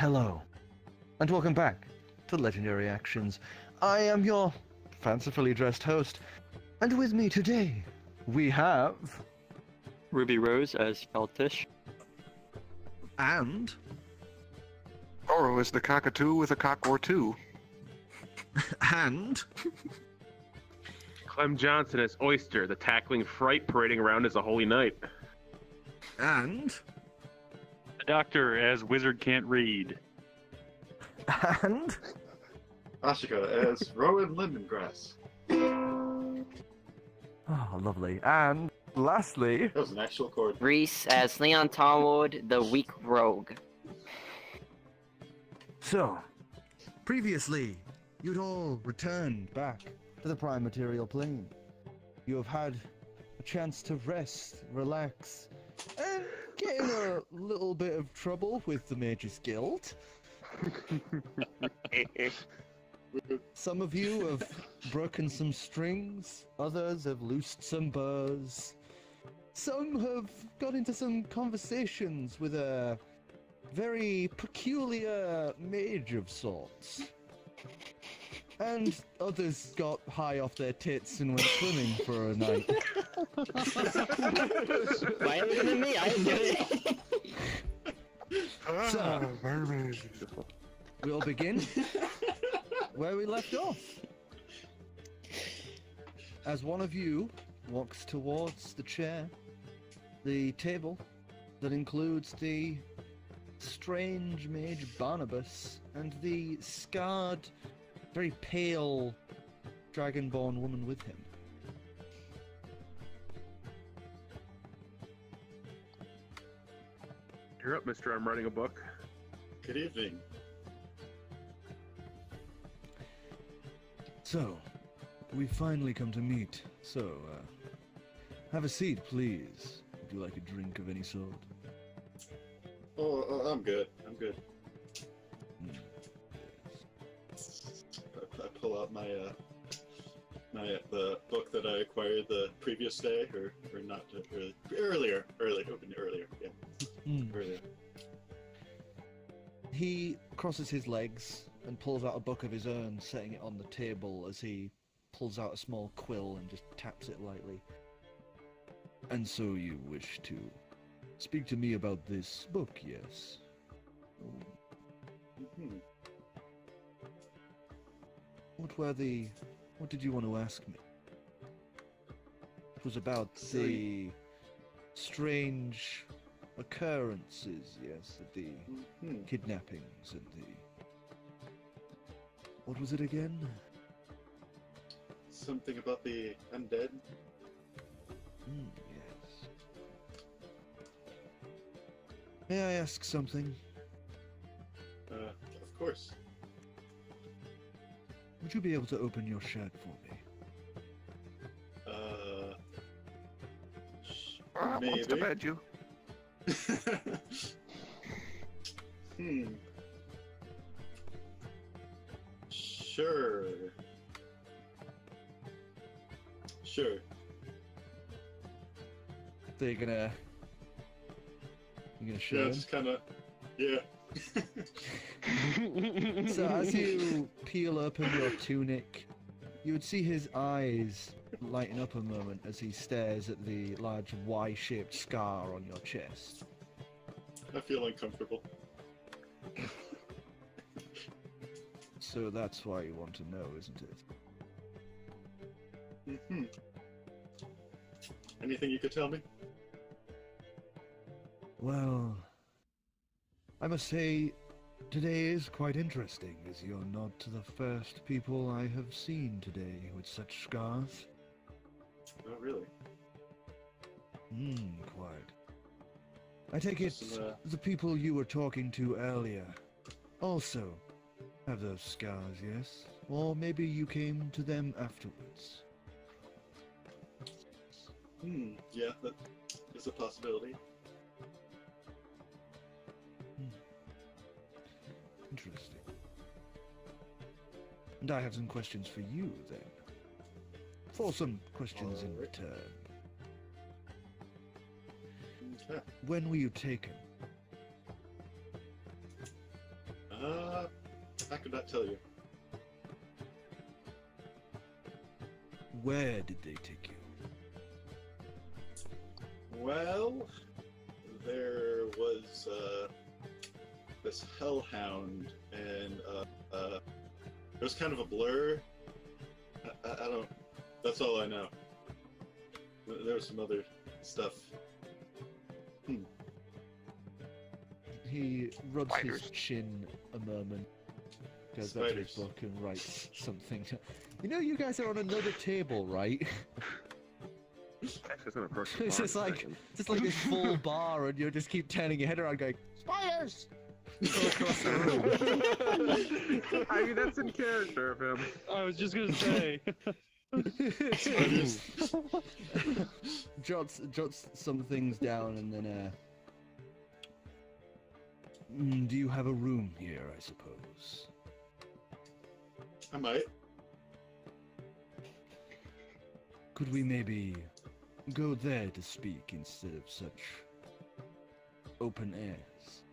Hello, and welcome back to Legendary Actions. I am your fancifully dressed host, and with me today, we have... Ruby Rose as Kaltish. And... Korro is the cockatoo with a cock or two. And... Clem Johnson as Oyster, the tackling fright parading around as a holy knight. And... The Doctor as Wizard Can't Read. And... Ashaka as Rowan Lindengrass. Oh, lovely. And lastly... That was an actual chord. Reese as Leon Tallwood, the weak rogue. So, previously, you'd all returned back to the Prime Material Plane. You have had a chance to rest, relax, and get in a little bit of trouble with the Mage's Guild. Some of you have broken some strings, others have loosed some burrs. Some have got into some conversations with a very peculiar mage of sorts. And others got high off their tits and went swimming for a night. Why are you looking at me? I didn't do it. So, we'll begin where we left off. As one of you walks towards the chair, the table that includes the strange mage Barnabas and the scarred, very pale dragonborn woman with him. You're up, mister. I'm writing a book. Good evening. So, we finally come to meet. So, have a seat, please. Would you like a drink of any sort? Oh, I'm good. I'm good. I pull out my the book that I acquired the previous day, or not really earlier, yeah, earlier. He crosses his legs and pulls out a book of his own, setting it on the table as he pulls out a small quill and just taps it lightly. And so you wish to speak to me about this book, yes? Mm-hmm. What did you want to ask me? It was about the strange occurrences, yes, the kidnappings and the... What was it again? Something about the undead? Yes. May I ask something? Of course. Would you be able to open your shirt for me? Maybe. Wants to bed you. Sure. So you're gonna show Yeah, him? just kind of. Yeah. So as you peel open your tunic, you would see his eyes lighten up a moment as he stares at the large Y-shaped scar on your chest. I feel uncomfortable. So that's why you want to know, isn't it? Mm-hmm. Anything you could tell me? Well, I must say, today is quite interesting, as you're not the first people I have seen today with such scars. Oh, really? Quite. I take it the people you were talking to earlier also have those scars, yes? Or maybe you came to them afterwards. Yeah, that is a possibility. Interesting. And I have some questions for you, then. For some questions in return. Okay. When were you taken? I could not tell you. Where did they take you? Well, there was this hellhound, and it was kind of a blur. I don't. That's all I know. There was some other stuff. He rubs Spiders. his chin a moment, goes back to his Spiders. book and writes something. You know, you guys are on another table, right? Actually, it's gonna approach the It's bar just in a like second. this full bar, and you just keep turning your head around, going spiders. All across the room. I mean, that's in character of him. I was just gonna say. jots some things down, and then do you have a room here, I suppose? I might. Could we maybe go there to speak instead of such open airs?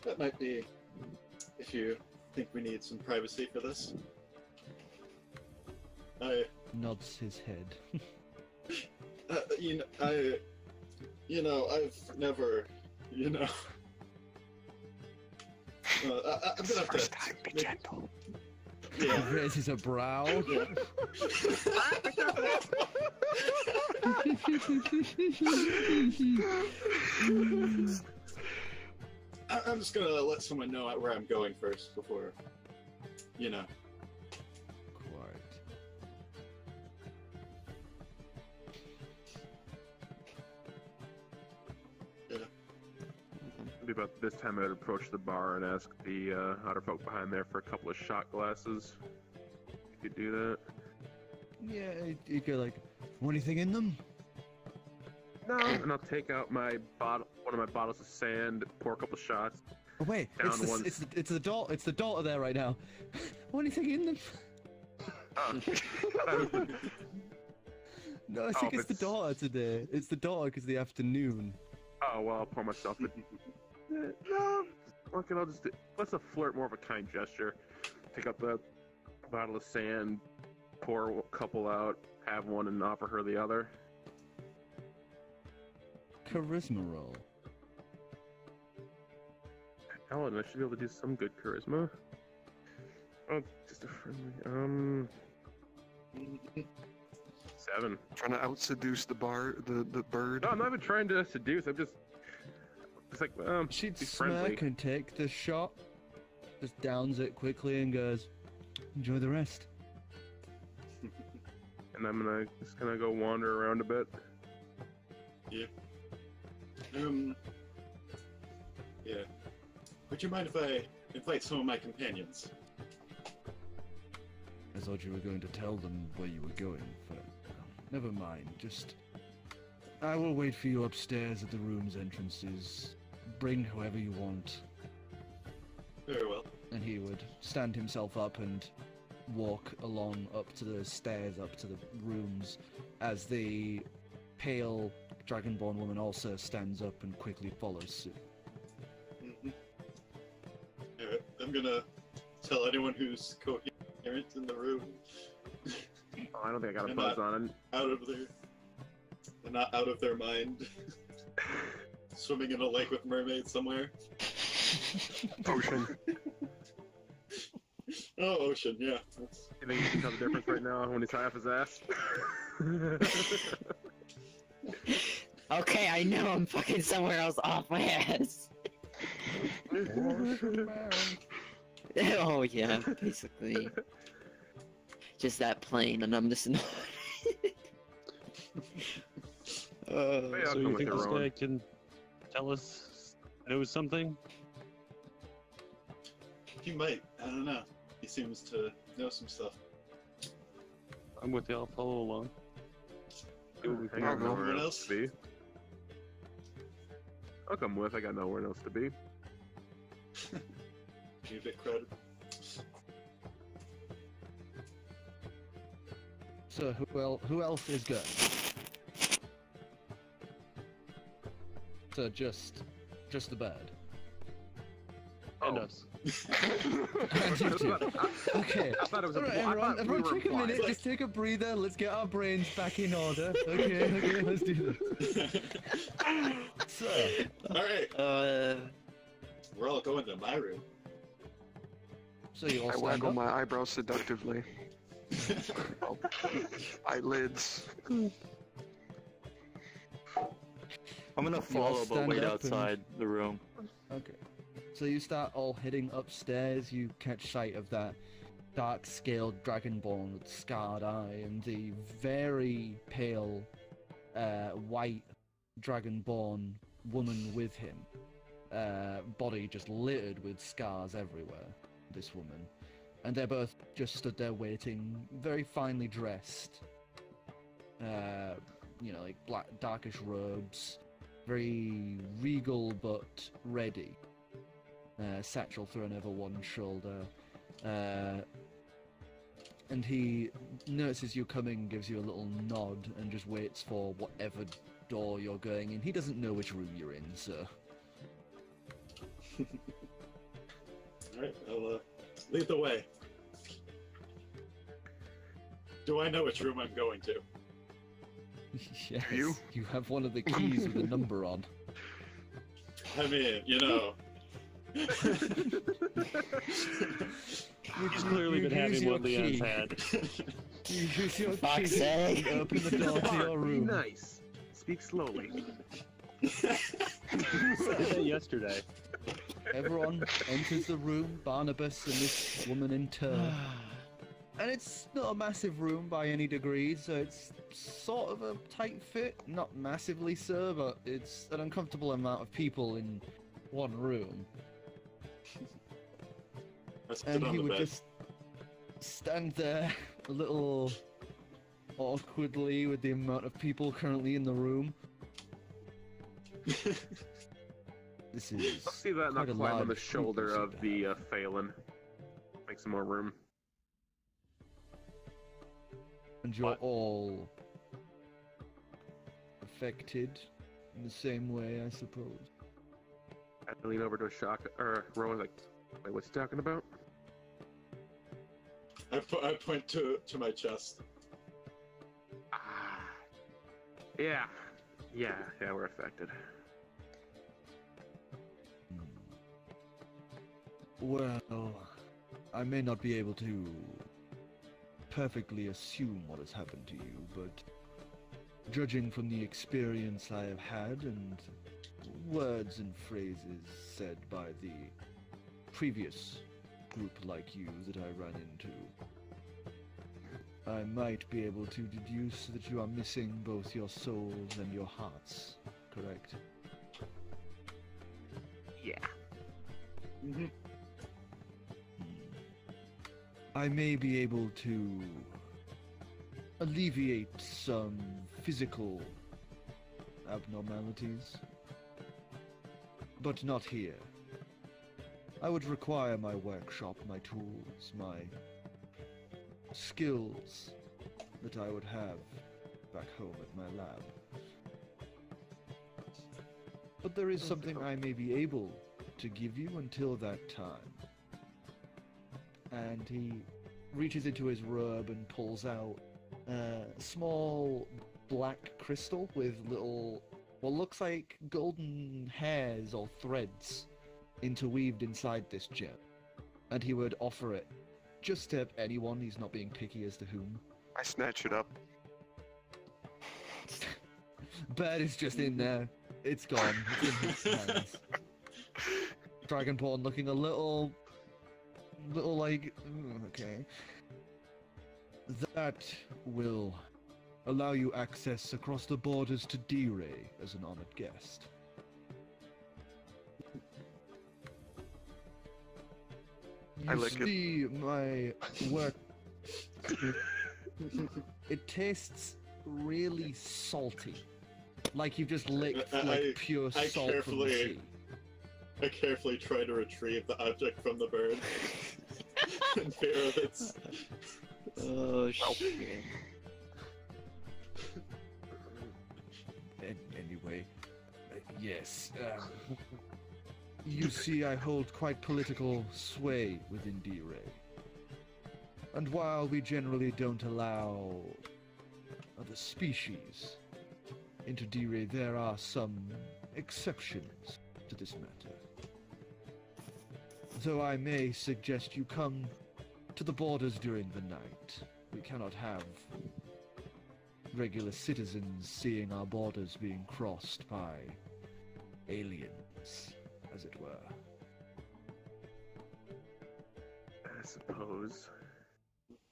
That might be if you think we need some privacy for this. Nods his head. I've never, I'm gonna have First to. time, be gentle. Yeah. Raises a brow. I'm just gonna let someone know where I'm going first before, Quite. It'd be about this time I'd approach the bar and ask the outer folk behind there for a couple of shot glasses. You could do that. Yeah, you go like, want anything in them? No, and I'll take out my bottle, one of my bottles of sand, pour a couple shots. Oh wait, Down it's one. the daughter there right now. Want anything in them? No, I think Oh, it's the it's- daughter today. It's the daughter because the afternoon. Oh well, I'll pour myself. No, okay, I'll just do. Let's a flirt, more of a kind gesture. Take out the bottle of sand, pour a couple out, have one, and offer her the other. Charisma roll. Ellen, I should be able to do some good charisma. Oh, just a friendly. 7. Trying to out seduce the bird. No, I'm not even trying to seduce. I'm just like, She'd be friendly. smirk and take the shot, just downs it quickly and goes, enjoy the rest. And I'm just gonna go wander around a bit. yeah. Would you mind if I invite some of my companions? I thought you were going to tell them where you were going, but never mind. Just, I will wait for you upstairs at the room's entrances. Bring whoever you want. Very well. And he would stand himself up and walk along up to the stairs, up to the rooms, as the pale dragonborn woman also stands up and quickly follows suit. Alright, I'm gonna tell anyone who's coherent in the room. Oh, I don't think I got a And buzz on it. They're not out of their mind. Swimming in a lake with mermaids somewhere. Ocean. Oh, ocean, yeah. That's... You think you can tell the difference right now when he's high off his ass? Okay, I know I'm fucking somewhere else off my ass. Oh yeah, basically. Just that plain, and I'm just annoyed. Hey, I'll So come you with think you, this Rowan. guy can tell us, knows something? He might. I don't know. He seems to know some stuff. I'm with you. I'll follow along. I got I'll go. nowhere Anyone else else? to be. I'll come with. I got nowhere else to be. Be a bit crowded. So who else is good? So just just the bird? And Oh. us. And you too. Okay. I thought it was a Alright, I thought everyone we were take a minute, blind. just take a breather, let's get our brains back in order. Okay, let's do this. So, Alright, we're all going to my room. so you all I stand waggle up. my eyebrows seductively. Oh, eyelids. I'm gonna follow, but stand wait up and- outside the room. Okay. So you start all heading upstairs, you catch sight of that dark-scaled dragonborn with scarred eye and the very pale white dragonborn woman with him. Body just littered with scars everywhere, this woman. And they're both just stood there waiting, very finely dressed. You know, like black, darkish robes, very regal but ready. Satchel thrown over one shoulder. And he notices you coming, gives you a little nod, and just waits for whatever door you're going in. He doesn't know which room you're in, so... Alright, I'll lead the way. Do I know which room I'm going to? Yes, you? you have one of the keys with a number on. I mean, you know. He's clearly been use having your what Leon's key. had. You use your Fuck's key sake. and open the door to your Be room. nice. Speak slowly. Did that yesterday. Everyone enters the room, Barnabas and this woman in turn. And it's not a massive room by any degree, so it's sort of a tight fit, not massively so, but it's an uncomfortable amount of people in one room. I sit And on he the would bed. just stand there a little awkwardly with the amount of people currently in the room. This is I'll see that and I'll quite a climb on the large shoulder group of you the Phelan. Make some more room. and you're What? all affected in the same way, I suppose. I lean over to Ashaka, or Rowan, like, wait, what's he talking about? I point to my chest. Ah, yeah, we're affected. Well, I may not be able to perfectly assume what has happened to you, but judging from the experience I have had and words and phrases said by the previous group like you that I ran into, I might be able to deduce that you are missing both your souls and your hearts, correct? Yeah. Mm-hmm. I may be able to alleviate some physical abnormalities, but not here. I would require my workshop, my tools, my skills that I would have back home at my lab. But there is something I may be able to give you until that time. And he reaches into his robe and pulls out a small black crystal with little, what looks like golden hairs or threads interweaved inside this gem. And he would offer it just to anyone, he's not being picky as to whom. I snatch it up. Bird is just in there. It's gone. It's in his hands. Dragonborn looking a little like, okay. That will allow you access across the borders to D-Ray as an honored guest. I You lick it. see my work. It tastes really salty. Like you've just licked like pure I salt from the carefully- sea. I carefully try to retrieve the object from the bird in fear of its. Oh shit. Anyway, yes. You see, I hold quite political sway within D-Ray. And while we generally don't allow other species into D-Ray, there are some exceptions to this matter. So I may suggest you come to the borders during the night. We cannot have regular citizens seeing our borders being crossed by aliens, as it were. I suppose.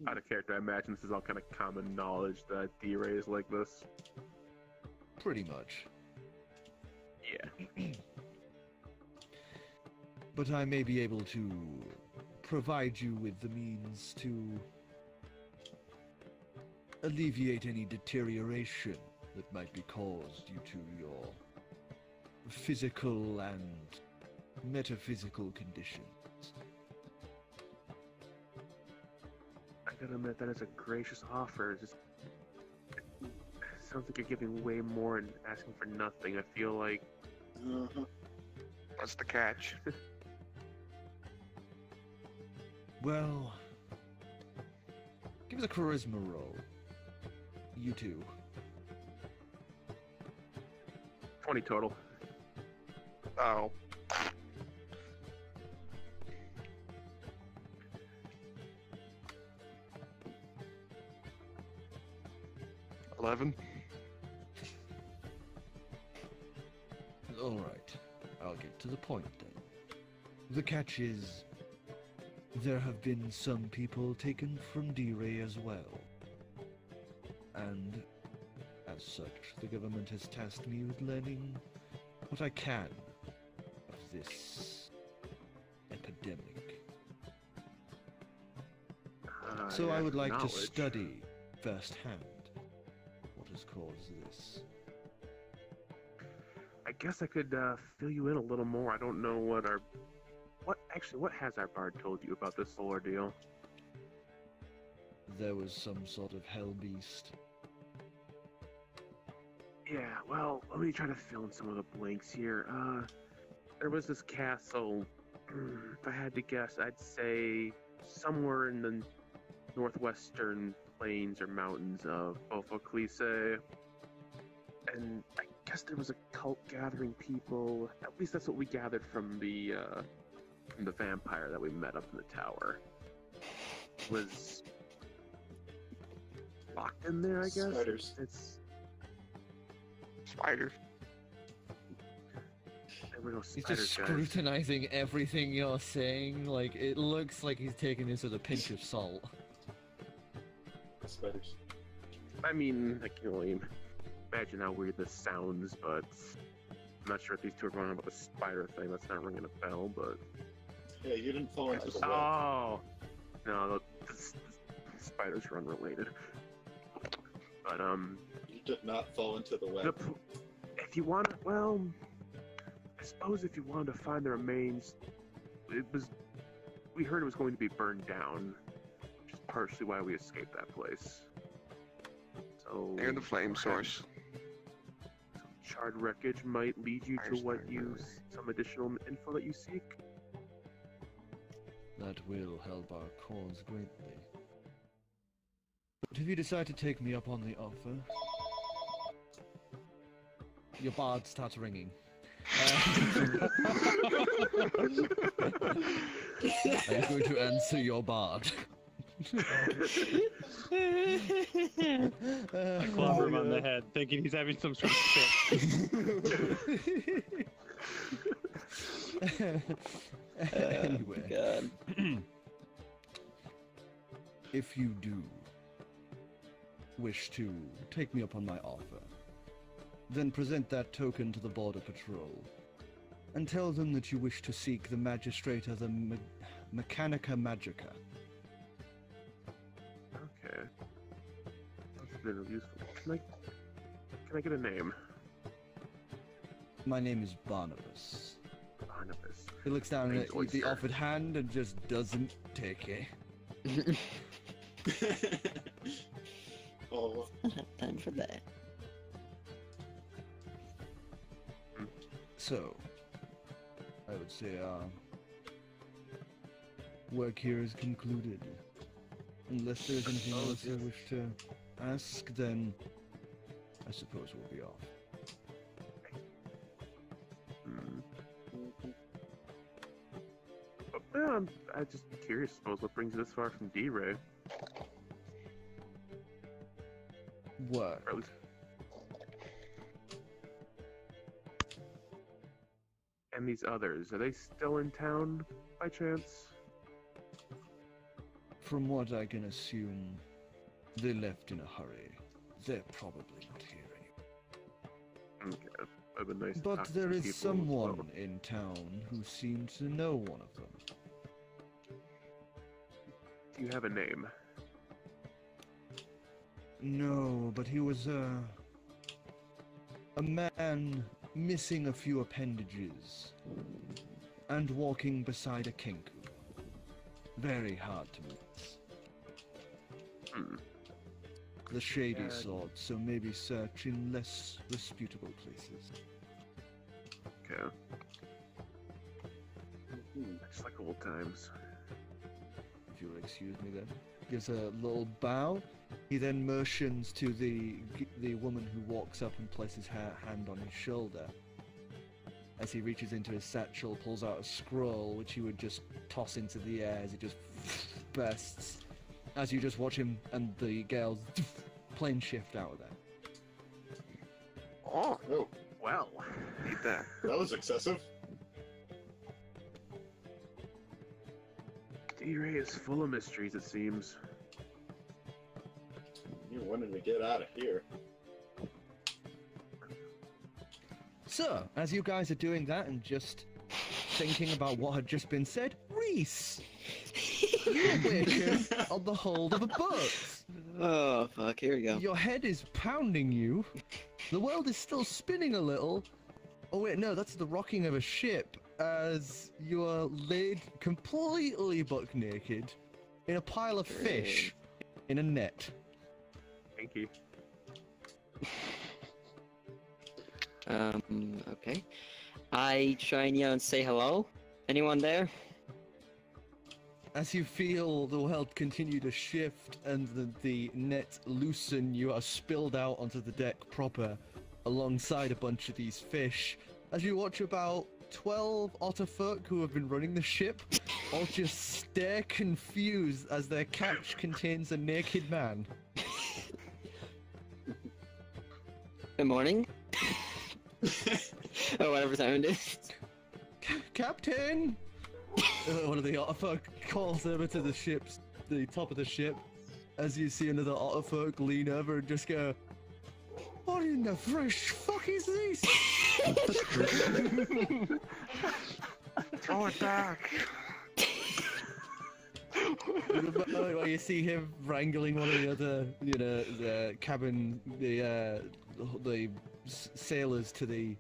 Out of character, I imagine this is all kind of common knowledge that D-Ray is like this. Pretty much. Yeah. But I may be able to provide you with the means to alleviate any deterioration that might be caused due to your physical and metaphysical conditions. I gotta admit, that is a gracious offer. Just it sounds like you're giving way more and asking for nothing. I feel like What's the catch? Well, give us a charisma roll. You two. 20 total. Oh. $11. All right, I'll get to the point then. The catch is, there have been some people taken from D-Ray as well. And, as such, the government has tasked me with learning what I can of this epidemic. So I would like to study firsthand what has caused this. I guess I could fill you in a little more. I don't know what has our bard told you about this whole ordeal? There was some sort of hell beast. Yeah, well, let me try to fill in some of the blanks here. There was this castle. If I had to guess, I'd say somewhere in the northwestern plains or mountains of Bofoclise. And I guess there was a cult gathering people. At least that's what we gathered from the vampire that we met up in the tower. Was locked in there, I guess. Spiders. It's Spider. there were no He's spiders, just guys. scrutinizing everything you're saying. Like, it looks like he's taking this with a pinch of salt. Spiders. I mean, I can only imagine how weird this sounds, but I'm not sure if these two are going on about the spider thing. That's not ringing a bell, but Yeah, you didn't fall into the well. oh no, the spiders are unrelated. But You did not fall into the well. if you want to, well, I suppose if you wanted to find the remains, we heard it was going to be burned down, which is partially why we escaped that place. So Near the flame source. charred wreckage might lead you to some additional info that you seek. That will help our cause greatly. But if you decide to take me up on the offer, your bard starts ringing. Are you going to answer your bard? I clobber him on the head, thinking he's having some sort of fit. Anyway, God. if you do wish to take me up on my offer, then present that token to the Border Patrol, and tell them that you wish to seek the Magistrate of the Mechanica Magica. Okay. That's been useful. Can I get a name? My name is Barnabas. Barnabas. He looks down Name's at the Oyster. offered hand and just doesn't take it. Oh, Time for that. So, I would say our work here is concluded. Unless there's anything else you wish to ask, then I suppose we'll be off. Well, I'm just curious, I suppose, what brings you this far from D-Ray? Work. Or at least... And these others, are they still in town, by chance? From what I can assume, they left in a hurry. They're probably not here anymore. Okay, that'd been nice to But talk to there some is people as someone well. in town who seems to know one of them. Do you have a name? No, but he was a man missing a few appendages and walking beside a kinku. Very hard to miss. Hmm. The shady Yeah. sort, so maybe search in less reputable places. Okay. Just like old times. If you'll excuse me then. Gives a little bow. He then motions to the woman who walks up and places her hand on his shoulder. As he reaches into his satchel, pulls out a scroll, which he would just toss into the air as it just bursts. As you just watch him and the girls plane shift out of there. Oh, Well, Need that. that was excessive. D-Ray is full of mysteries, it seems. You wanted to get out of here. So, as you guys are doing that and just thinking about what had just been said, Reese! You awaken on the hold of a boat! Oh, fuck, here we go. Your head is pounding you. The world is still spinning a little. Oh wait, no, that's the rocking of a ship as you are laid completely buck naked in a pile of fish in a net. Thank you. Okay. I try and yell and say hello. Anyone there? As you feel the world continue to shift and the net loosen, you are spilled out onto the deck proper alongside a bunch of these fish. As you watch about 12 otterfolk who have been running the ship all just stare confused as their catch contains a naked man. Good morning. Or whatever time it is. Captain! One of the otterfolk calls over to the top of the ship, as you see another otterfolk lean over and just go, "What in the fresh fuck is this?" Throw it back. Well, you see him wrangling one of the other, the cabin, the sailors to the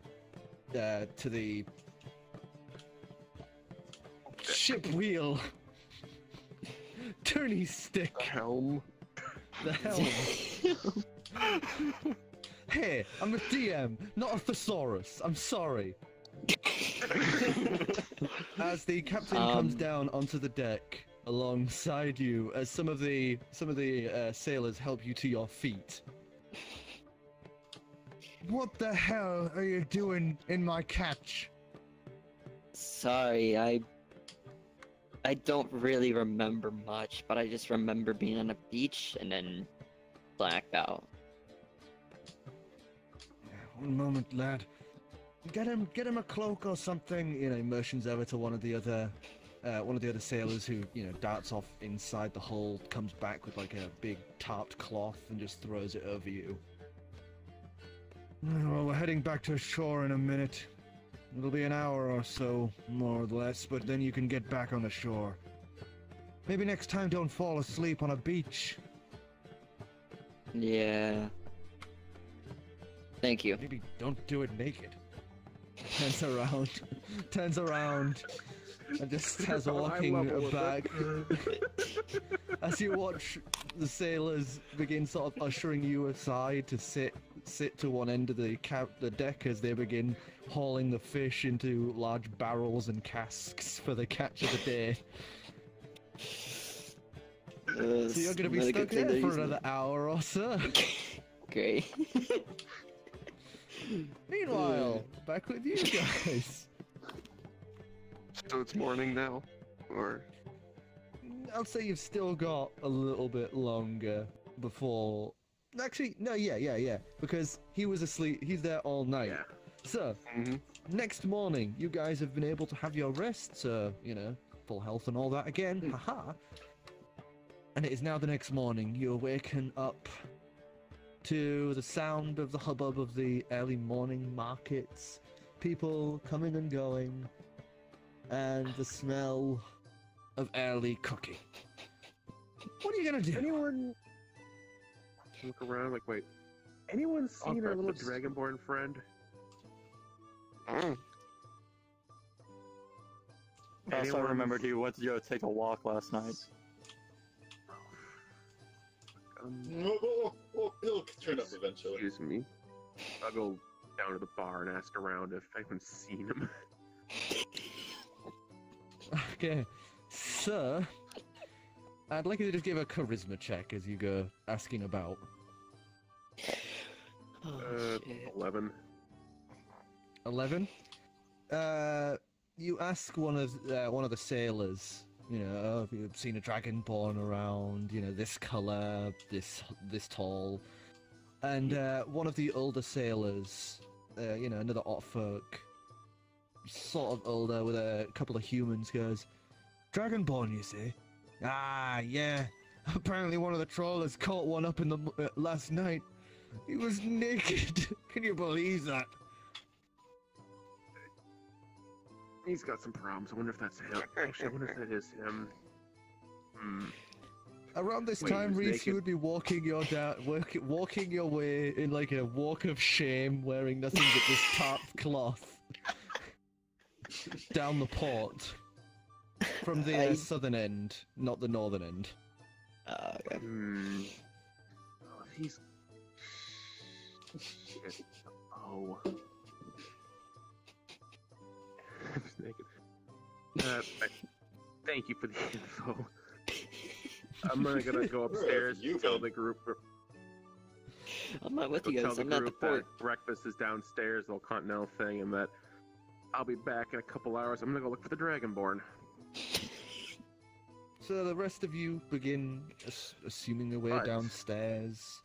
ship wheel. Turny stick. Helm. The helm. Hey, I'm a DM, not a thesaurus. I'm sorry. As the captain comes down onto the deck alongside you, as some of the sailors help you to your feet. What the hell are you doing in my catch? Sorry, I don't really remember much, but I just remember being on a beach and then blacked out. One moment, lad. Get him a cloak or something. He motions over to one of the other sailors who, darts off inside the hold, comes back with like a big tarped cloth and just throws it over you. Well, we're heading back to shore in a minute. It'll be an hour or so, more or less, but then you can get back on the shore. Maybe next time don't fall asleep on a beach. Yeah. Thank you. Maybe don't do it naked. Turns around, and just starts walking back. As you watch the sailors begin sort of ushering you aside to sit sit to one end of the deck as they begin hauling the fish into large barrels and casks for the catch of the day. So you're going to be stuck there for another hour or so. Great. Meanwhile, back with you guys. So it's morning now, or I'll say you've still got a little bit longer before. Actually, no, yeah. Because he was asleep. He's there all night. Yeah. So, next morning, you guys have been able to have your rest, so, full health and all that again. Haha. And it is now the next morning. You awaken up to the sound of the hubbub of the early morning markets, people coming and going, and the smell of early cooking. What are you gonna do? Anyone look around like, wait, anyone seen our little dragonborn friend? I also remembered he went to go take a walk last night. He'll turn up eventually. Excuse me. I'll go down to the bar and ask around if anyone's seen him. Okay, so I'd like you to just give a charisma check as you go asking about. 11. 11. You ask one of the sailors. Have you seen a dragonborn around? This color, this tall, and one of the older sailors. Another Otfolk, sort of older with a couple of humans, goes, "Dragonborn, you see? Ah, yeah. Apparently one of the trawlers caught one up in the last night. He was naked. Can you believe that?" He's got some problems. I wonder if that's him. Actually, I wonder if that is him. Around this Wait, time, he was Reese, naked? you would be walking your way in like a walk of shame, wearing nothing but this tarp cloth down the port from the southern end, not the northern end. Okay. Oh, he's. Shit. Oh. He's naked. Thank you for the info. I'm gonna go upstairs and tell the group. I'm not with you Tell guys. the I'm at the group port. that breakfast is downstairs, the little continental thing, and that I'll be back in a couple hours. I'm gonna go look for the Dragonborn. So the rest of you begin assuming their way Right. downstairs.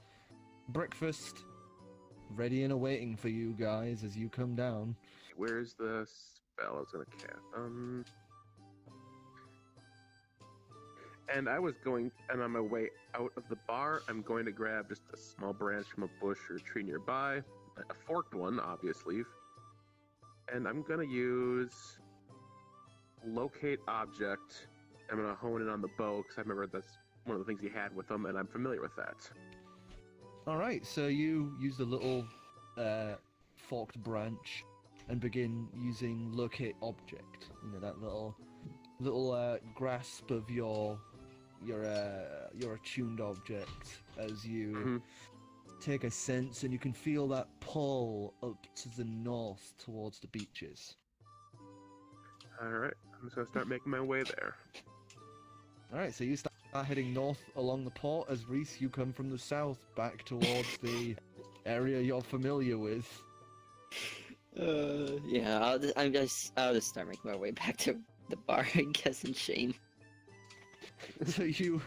Breakfast ready and awaiting for you guys as you come down. Where's the spell I was gonna cast? And I was going, and on my way out of the bar, I'm going to grab just a small branch from a bush or a tree nearby, a forked one, obviously, and I'm gonna use locate object. I'm gonna hone in on the bow because I remember that's one of the things he had with him, and I'm familiar with that. Alright, so you use the little forked branch and begin using locate object. That little grasp of your attuned object as you take a sense, and you can feel that pull up to the north towards the beaches. Alright, I'm just gonna start making my way there. Alright, so you start heading north along the port as Reese, you come from the south back towards the area you're familiar with. Yeah, I'll just start making my way back to the bar, I guess, in shame. So you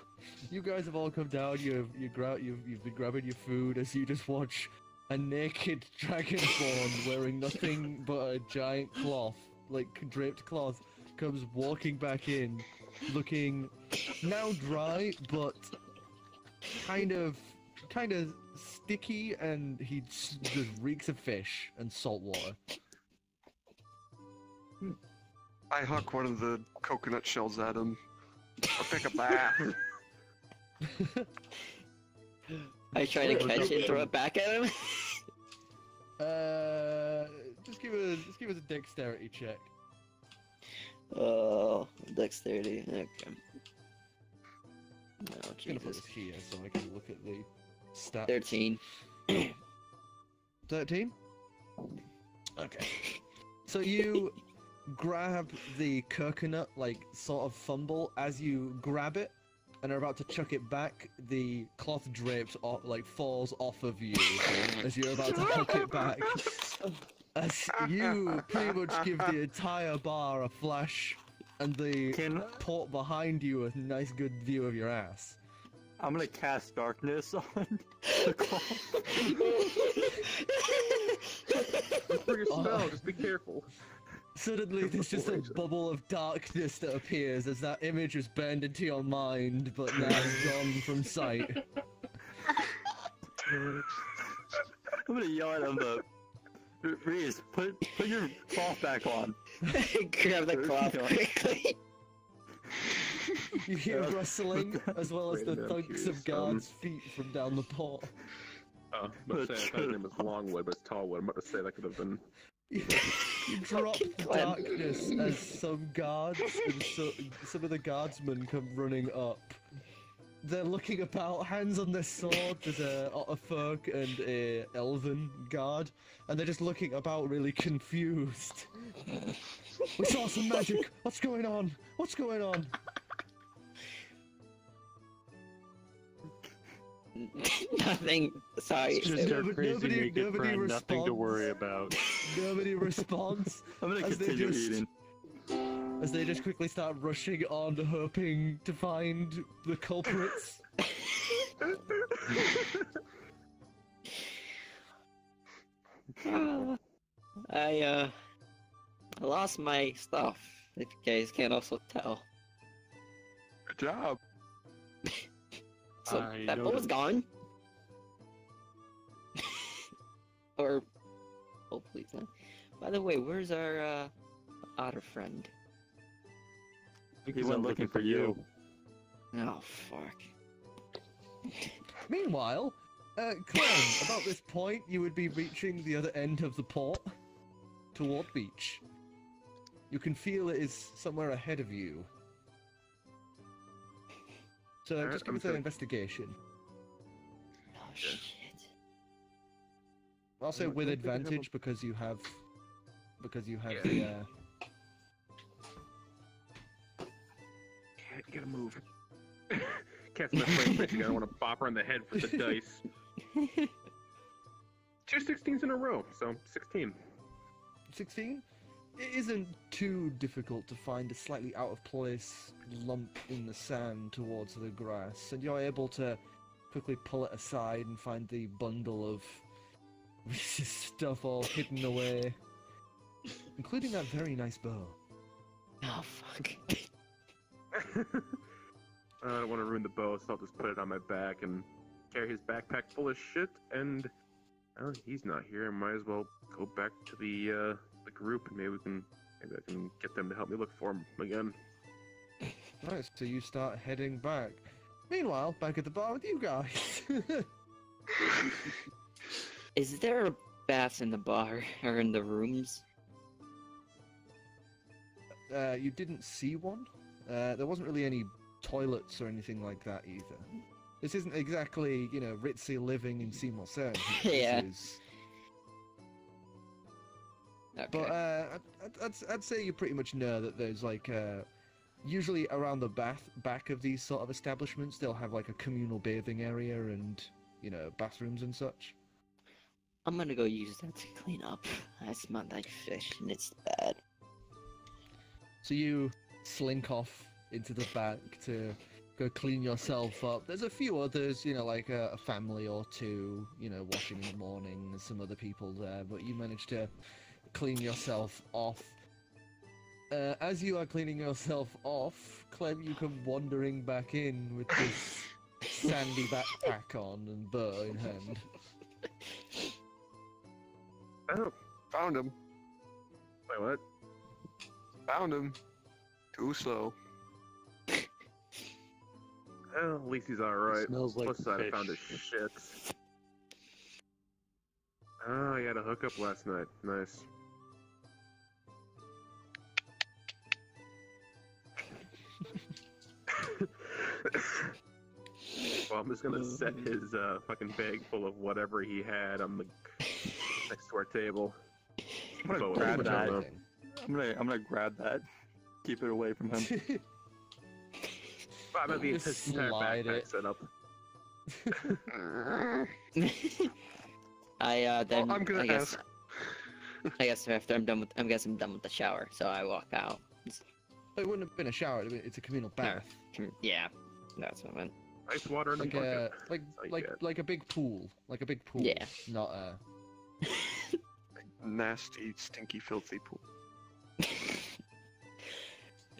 guys have all come down. You've been grabbing your food as you just watch a naked dragonborn wearing nothing but a giant cloth, like draped cloth, comes walking back in, looking now dry but kind of sticky, and he just reeks of fish and salt water. I huck one of the coconut shells at him. I'll take a bath. I try to catch it and throw it back at him. Just give us a dexterity check. Oh, dexterity. Okay. Oh, I'm gonna put Jesus. this here so I can look at the stats. 13. 13? Okay. So you grab the coconut, like, sort of fumble. As you grab it and are about to chuck it back, the cloth drapes off, like, falls off of you as you're about to hook it back. As you pretty much give the entire bar a flash, and the port behind you a nice good view of your ass. I'm gonna cast darkness on the cloth. Look for your spell, just be careful. Suddenly, there's just a bubble of darkness that appears as that image was burned into your mind, but now gone from sight. I'm gonna yell at him though. Reese, put your cloth back on. Grab the cloth quickly. You hear rustling, as well as the thunks of guards' feet from down the port. Oh, I'm about to say, I thought his name was Longwood, but it's Tallwood. I'm about to say that could have been... You drop darkness as some guards and some of the guardsmen come running up. They're looking about, hands on their sword. There's a Otterfolk and a Elven guard, and they're just looking about really confused. We saw some magic. What's going on? What's going on? Nothing. Sorry. Just Nobody- our crazy nobody- naked nobody friend, nothing to responds. worry about. Nobody responds. I'm gonna As they continue just- eating. As they just quickly start rushing on, hoping to find the culprits. I lost my stuff, if you guys can't also tell. Good job. So I that boat noticed. was gone. Or hopefully it's not. By the way, where's our otter friend? He's not looking for you. Oh fuck. Meanwhile, Clem, about this point, you would be reaching the other end of the port, toward beach. You can feel it is somewhere ahead of you. So Alright, just give I'm us an gonna- investigation. Oh shit. I'll say I with don't think I have advantage because you have Yeah. the Cat, you gotta move. Cat's my friend, but you gotta want to bop her on the head for the dice. 2 16s in a row, so 16. 16. It isn't too difficult to find a slightly out of place lump in the sand towards the grass, and you're able to quickly pull it aside and find the bundle of Reese's stuff all hidden away, including that very nice bow. Oh fuck. I don't want to ruin the bow, so I'll just put it on my back and carry his backpack full of shit. And he's not here. I might as well go back to the group, and maybe I can get them to help me look for him again. Right, so you start heading back. Meanwhile, back at the bar with you guys. Is there a bath in the bar or in the rooms? You didn't see one. There wasn't really any toilets or anything like that either. This isn't exactly, ritzy living in Seymour Sound. Yeah. Okay. But I'd say you pretty much know that there's like usually around the back of these sort of establishments, they'll have like a communal bathing area and bathrooms and such. I'm gonna go use that to clean up. I smell like fish and it's bad. So you slink off into the back to go clean yourself up. There's a few others, like a family or two, washing in the morning. There's some other people there, but you manage to clean yourself off. As you are cleaning yourself off, Clem, you come wandering back in with this sandy backpack on and bow in hand. Oh, Found him. wait, what? Found him. Too slow. Well, at least he's alright. Smells like Plus side, I fish. found his shit. Oh, I had a hookup last night. Nice. Well, I'm just gonna set his fucking bag full of whatever he had on the next to our table. I'm gonna Both grab of that. them. I'm gonna grab that. Keep it away from him. Wow, that'd be Just his entire slide backpack it. setup. Then Well, I'm gonna I guess, ask. I guess after I'm done with, I guess I'm done with the shower, so I walk out. It wouldn't have been a shower. It's a communal bath, Yeah, that's what I meant. Ice water in a like bucket. a like a big pool, Yeah. not a. Nasty, stinky, filthy pool.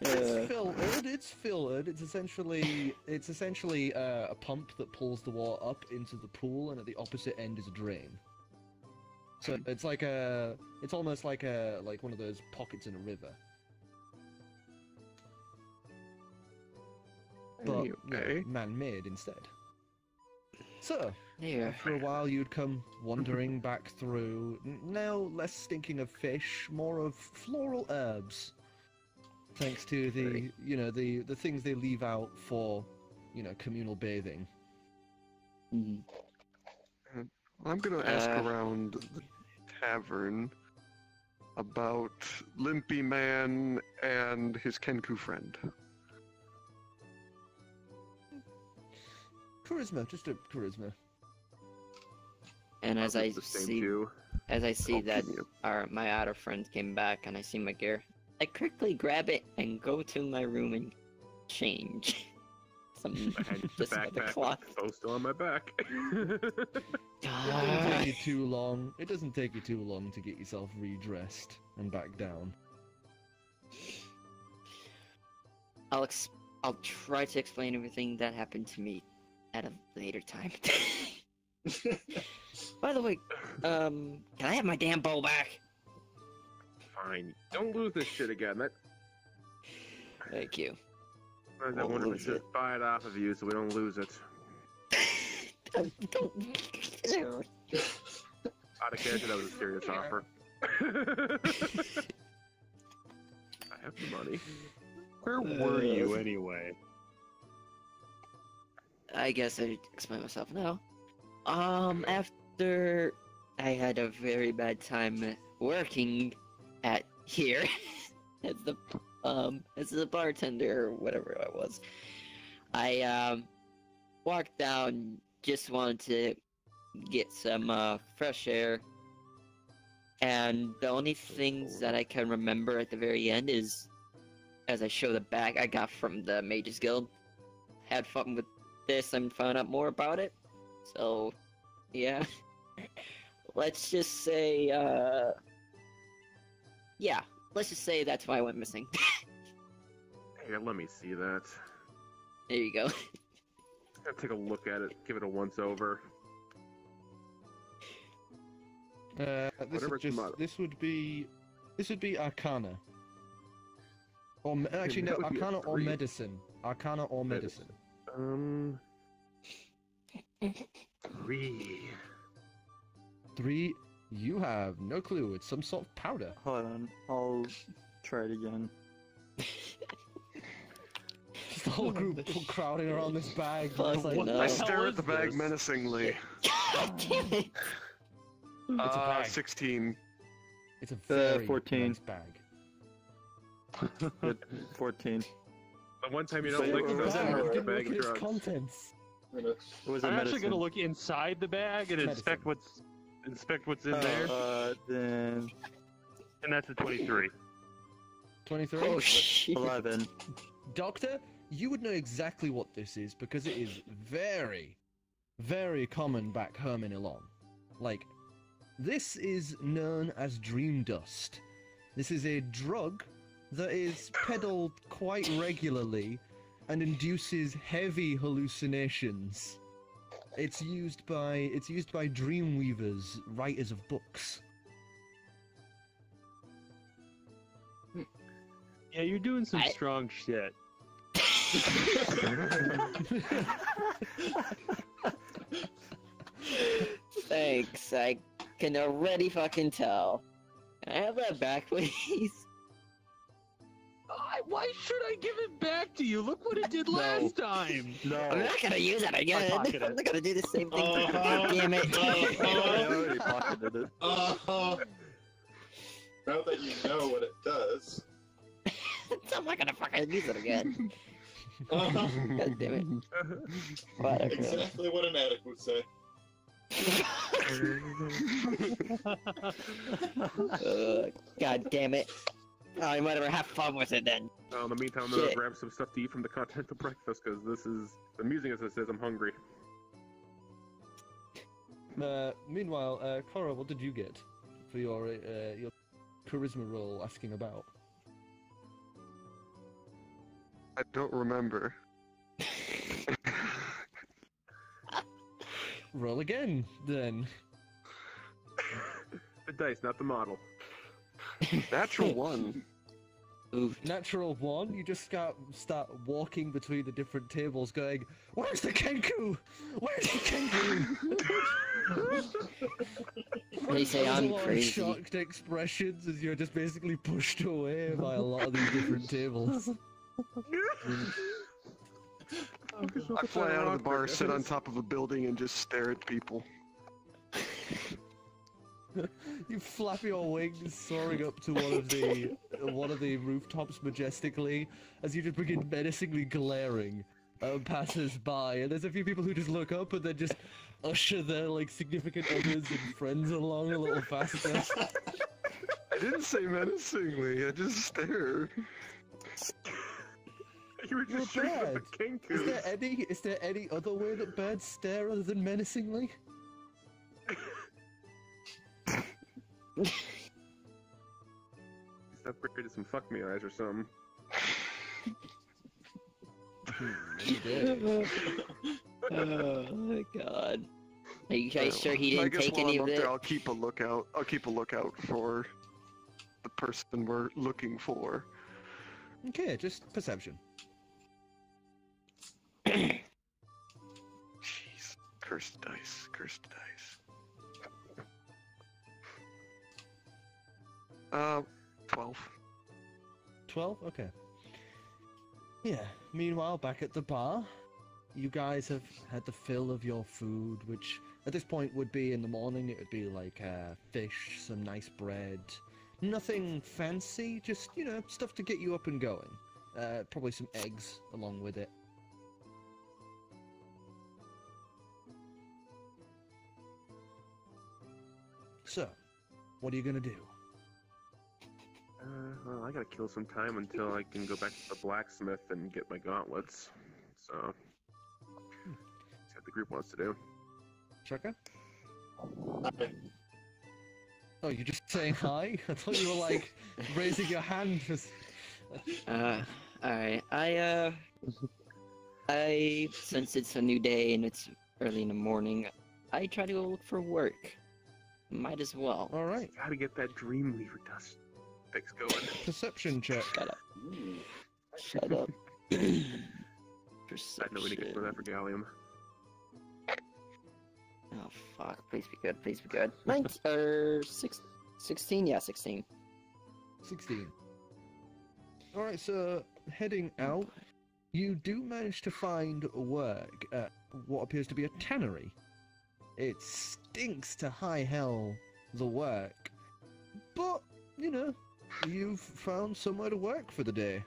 It's filtered. It's filtered. It's essentially a pump that pulls the water up into the pool, and at the opposite end is a drain. So it's like it's almost like one of those pockets in a river. But Okay. man-made instead. So, Yeah. after a while, you'd come wandering back through. Now less stinking of fish, more of floral herbs. Thanks to the the things they leave out for communal bathing. Mhm. I'm gonna ask Uh. around the tavern about Limpy Man and his Kenku friend. Charisma, just a charisma. And as I'll I do the same see, too. that Continue. my other friend came back and I see my gear, I quickly grab it and go to my room and change. Some I had the just about the backpack cloth. with the bow still on my back. It doesn't take you too long. It doesn't take you too long to get yourself redressed and back down. I'll try to explain everything that happened to me at a later time. By the way, can I have my damn bow back? Fine. Don't lose this shit again. That Thank you. I Won't wonder if we lose should it. buy it off of you so we don't lose it. Don't. Out of character, that was a serious offer. I have the money. Where were you anyway? I guess I explain myself now. After I had a very bad time working at here as the bartender or whatever I was, I walked down, just wanted to get some fresh air, and the only things that I can remember at the very end is as I show the bag I got from the Mages Guild. Had fun with this and found out more about it. So, yeah. Let's just say, yeah. Let's just say that's why I went missing. Hey, let me see that. There you go. I'll take a look at it, give it a once over. Whatever it's about. This would be Arcana. Or actually no, that would be a Arcana or 3. medicine. Arcana or medicine. 3. 3. You have no clue. It's some sort of powder. Hold on, I'll try it again. Just the whole group crowding around this bag. Fuck It's like, no. I hell stare is at the bag this? menacingly. God damn it! It's a bag. 16. It's a very 14. nice bag. 14. The one time you So don't it lick was stuff, in Bag, there. you it's a didn't bag look of at its drugs. contents. It was a I'm actually medicine. gonna look inside the bag and inspect what's in there, Then and that's a 23. 23. Oh shit! 11. Doctor, you would know exactly what this is because it is very, very common back home in Elon. Like, this is known as dream dust. This is a drug that is peddled quite regularly and induces heavy hallucinations. It's used by dreamweavers, writers of books. Yeah, you're doing some I- strong shit. Thanks. I can already fucking tell. Can I have that back, please? Why should I give it back to you? Look what it did last time. I'm No. not gonna use it again. pocket it. I'm not gonna do the same thing. Uh-huh. Damn it. I already pocketed it. Now that you know what it does. I'm not gonna fucking use it again. Uh-huh. God damn it. Whatever. Exactly what an addict would say. God damn it. Oh, whatever, have fun with it then. In the meantime, I'm gonna Shit. grab some stuff to eat from the continental breakfast because this is amusing as this is. I'm hungry. Meanwhile, Korro, what did you get for your charisma roll asking about? I don't remember. Roll again, then. The dice, not the model. Natural 1. Oof. Natural 1, you just start walking between the different tables going, "Where's the Kenku? Where's the Kenku?" They say There's a I'm lot of crazy. shocked expressions as you're just basically pushed away by a lot of these different tables. I fly out of the bar, sit on top of a building, and just stare at people. You flap your wings, soaring up to one of the rooftops majestically, as you just begin menacingly glaring at passers-by. And there's a few people who just look up and then just usher their like significant others and friends along a little faster. I didn't say menacingly, I just stared. You were just shooting at the Kenku. Is there any other way that birds stare other than menacingly? He's upgraded some fuck me eyes or something. Oh my god. Are you guys sure he I didn't guess take while any I'm of up it? there, I'll keep a lookout. I'll keep a lookout for the person we're looking for. Okay, just perception. Jeez, cursed dice, cursed dice. 12. 12? Okay. Yeah, meanwhile, back at the bar, you guys have had the fill of your food, which at this point would be in the morning, it would be like fish, some nice bread. Nothing fancy, just, you know, stuff to get you up and going. Probably some eggs along with it. So, what are you gonna do? Well, I gotta kill some time until I can go back to the blacksmith and get my gauntlets. So, see what the group wants to do. Ashaka? Oh, you're just saying hi? I thought you were like raising your hand. Alright. I since it's a new day and it's early in the morning, I try to go look for work. Might as well. Alright, Gotta get that Dreamweaver dust fix going. perception check. Shut up. Shut up. I know we need to get Perception. for that for Gallium. Oh fuck, please be good, please be good. 16? Yeah, 16. 16. Alright, so heading out, you do manage to find work at what appears to be a tannery. It stinks to high hell, the work. But, you know, you've found somewhere to work for the day.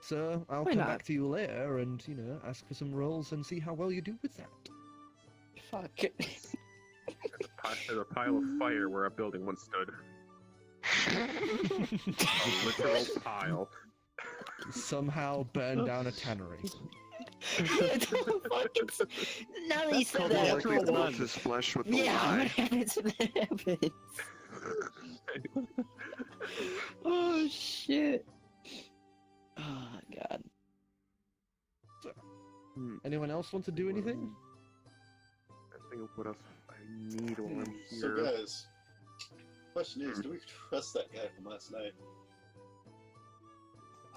So I'll Why come not? back to you later and, you know, ask for some rolls and see how well you do with that. Fuck. There's a pile of fire where a building once stood. A literal pile. Somehow burn down a tannery. Now that you said More that, likely to melt his flesh with the yeah, lie. what happens when that happens? Oh shit. Oh god. Anyone else want to do anything? I think of what else I need while I'm So here. guys, question is, do we trust that guy from last night?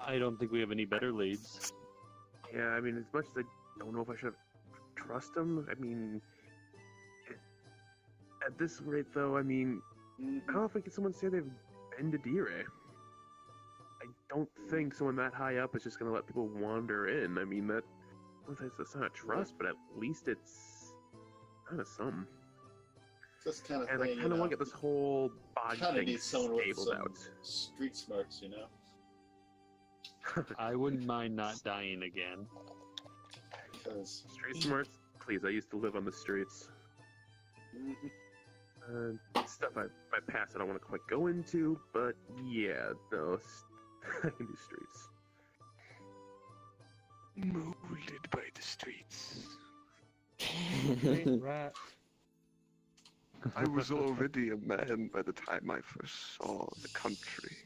I don't think we have any better leads. Yeah, I mean, as much as I don't know if I should trust him, I mean, at this rate, though, I mean, I don't know if I can someone say they've been to Dire. I don't think someone that high up is just gonna let people wander in. I mean, that's not trust, but at least it's kind of something. This kind of And thing, I kind of want to get this whole body kind of thing need someone with stabled some out. street smarts, you know. I wouldn't mind not dying again. Because Street smarts? Please, I used to live on the streets. Stuff I past I don't want to quite go into, but yeah, no, I can do streets. Molded by the streets. Great rat. I was already a man by the time I first saw the country.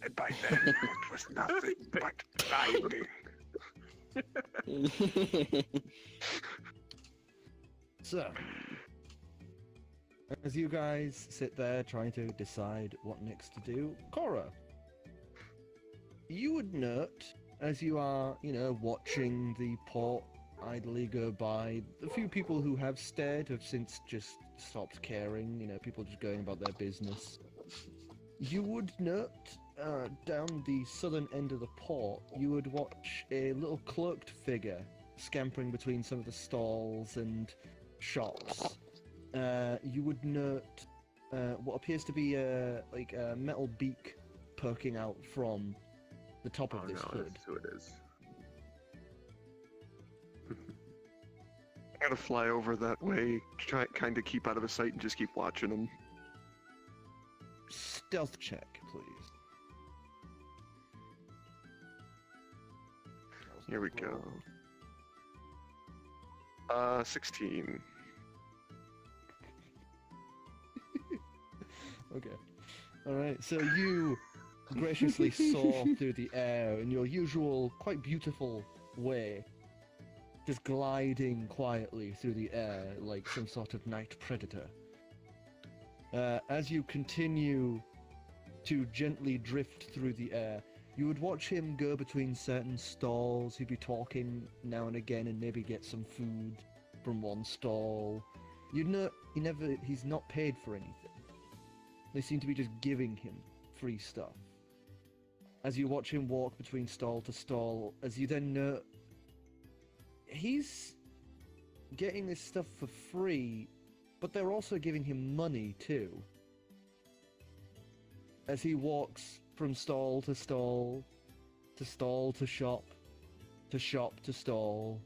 And by then, it was nothing but climbing. So, as you guys sit there trying to decide what next to do, Korro, you would note, as you are, watching the port idly go by, the few people who have stared have since just stopped caring, people just going about their business. You would note, down the southern end of the port, you would watch a little cloaked figure scampering between some of the stalls and shops. You would note what appears to be a metal beak poking out from the top of this hood. That's who it is. I gotta fly over that way, try kind of keep out of his sight and just keep watching him. Stealth check, please. Here we go. 16. Okay. Alright, so you graciously soar through the air in your usual, quite beautiful way, just gliding quietly through the air like some sort of night predator. As you continue to gently drift through the air, you would watch him go between certain stalls. He'd be talking now and again and maybe get some food from one stall. You'd know he's not paid for anything. They seem to be just giving him free stuff. As you watch him walk between stall to stall, as you then know he's getting this stuff for free, but they're also giving him money too. As he walks from stall to stall, to stall to shop to stall,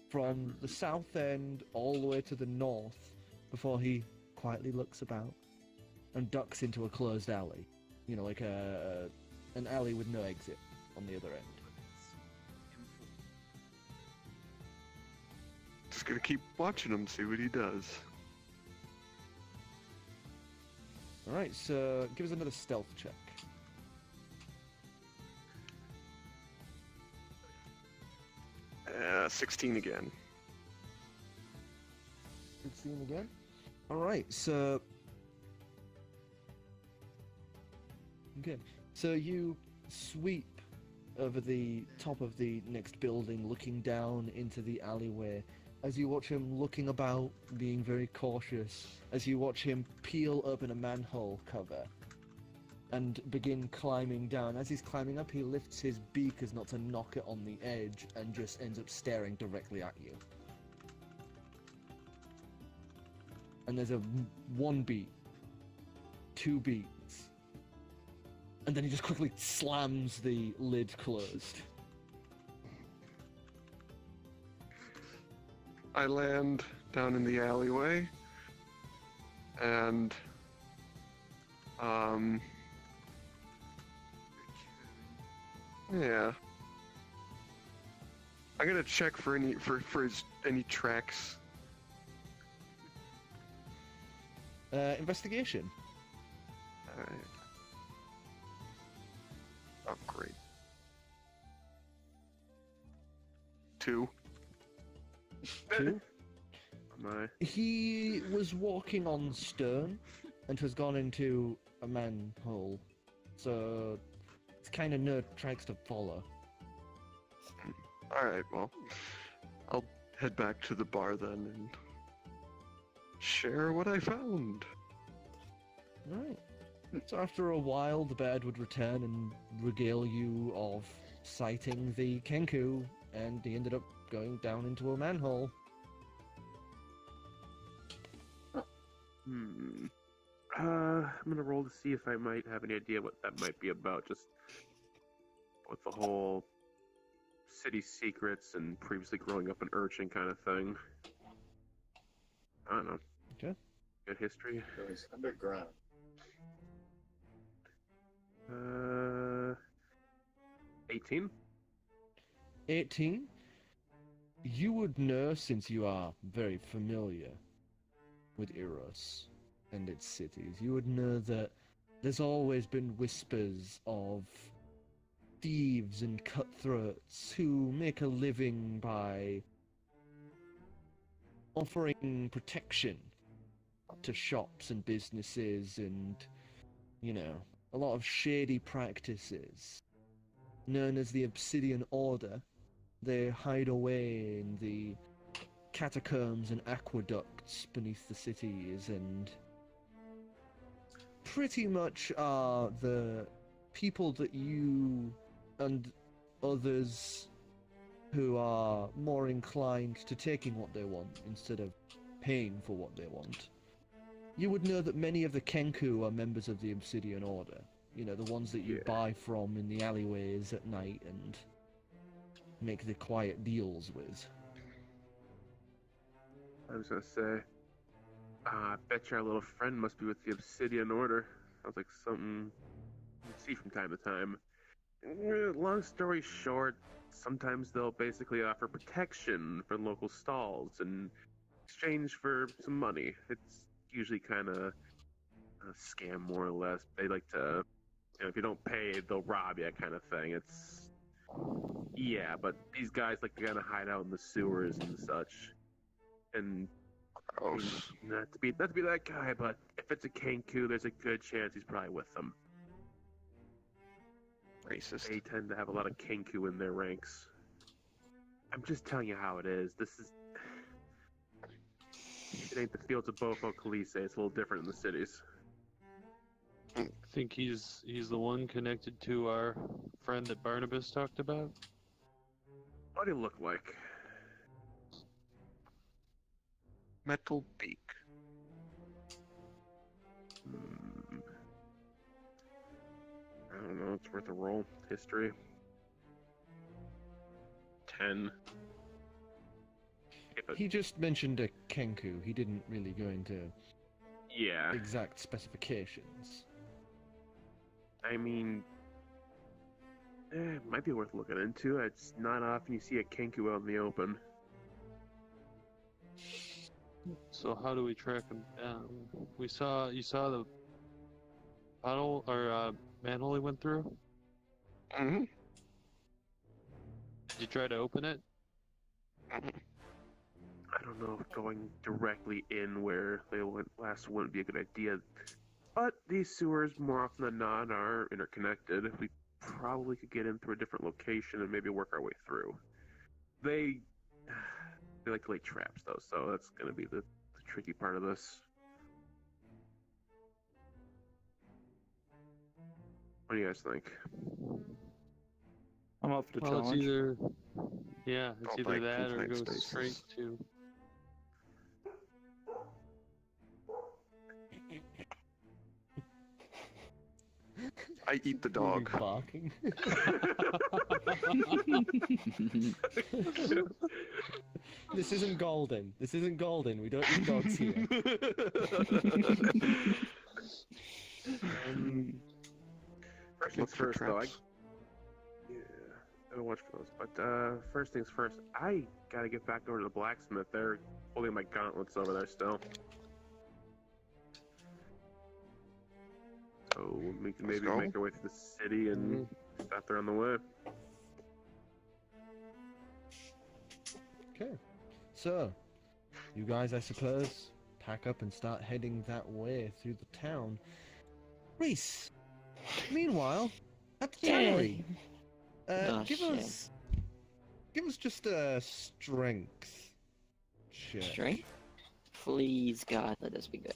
from the south end all the way to the north, before he quietly looks about and ducks into a closed alley. Like an alley with no exit on the other end. Just gonna keep watching him, see what he does. Alright, so give us another stealth check. 16 again. 16 again? Alright, so... Okay, so you sweep over the top of the next building, looking down into the alleyway, as you watch him looking about, being very cautious, as you watch him peel open a manhole cover and begin climbing down. As he's climbing up, he lifts his beak as not to knock it on the edge and just ends up staring directly at you. And there's a 1 beat, 2 beats, and then he just quickly slams the lid closed. I land down in the alleyway, and yeah, I'm gonna check for any tracks. Investigation. Alright. Oh, great. 2. 2. Am He was walking on stone and has gone into a manhole, so it's kind of no tracks to follow. Alright, well, I'll head back to the bar then and share what I found. Right. So after a while, the bird would return and regale you of sighting the Kenku, and he ended up going down into a manhole. I'm gonna roll to see if I might have any idea what that might be about, just with the whole city secrets and previously growing up an urchin kind of thing. I don't know. Okay. Good history. It was underground. 18? 18. You would know, since you are very familiar with Eros and its cities, you would know that there's always been whispers of thieves and cutthroats who make a living by offering protection to shops and businesses and, you know, a lot of shady practices. Known as the Obsidian Order, they hide away in the catacombs and aqueducts beneath the cities and pretty much are the people that you and others who are more inclined to taking what they want instead of paying for what they want. You would know that many of the Kenku are members of the Obsidian Order. You know, the ones that you buy from in the alleyways at night and make the quiet deals with. I was gonna say, I bet your little friend must be with the Obsidian Order. Sounds like something you see from time to time. Long story short, sometimes they'll basically offer protection for local stalls in exchange for some money. It's usually kind of a scam, more or less. They like to, you know, if you don't pay, they'll rob you, kind of thing. It's, yeah, but these guys like to kind of hide out in the sewers and such. And Gross. not to be that guy, but if it's a Kenku, there's a good chance he's probably with them. Racist. They tend to have a lot of Kenku in their ranks. I'm just telling you how it is. This is... It ain't the fields of Bofo Kalise. It's a little different in the cities. I think he's the one connected to our friend that Barnabas talked about. What do you look like? Metal beak. I don't know. It's worth a roll. History. 10. He just mentioned a Kenku. He didn't really go into Yeah. exact specifications. I mean, it might be worth looking into. It's not often you see a Kenku out in the open. So how do we track him down? You saw the puddle or manhole he went through? Mm-hmm. Did you try to open it? Mm-hmm. I don't know if going directly in where they went last wouldn't be a good idea. But these sewers, more often than not, are interconnected. We probably could get in through a different location and maybe work our way through. They like to lay traps, though, so that's going to be the tricky part of this. What do you guys think? I'm up for the Well, challenge. it's either it's Don't either like that or confined go spaces. straight to. I eat the dog. Barking. This isn't golden. This isn't golden. We don't eat dogs here. First Look things for first, though. traps. I don't watch for those. But first things first, I gotta get back over to the blacksmith. They're holding my gauntlets over there still. So we can Let's maybe go. make our way through the city and start there on the way. Okay. So, you guys, I suppose, pack up and start heading that way through the town. Reese, meanwhile, at the tannery, Oh, give shit. us just a strength check. Strength? Please, God, let this be good.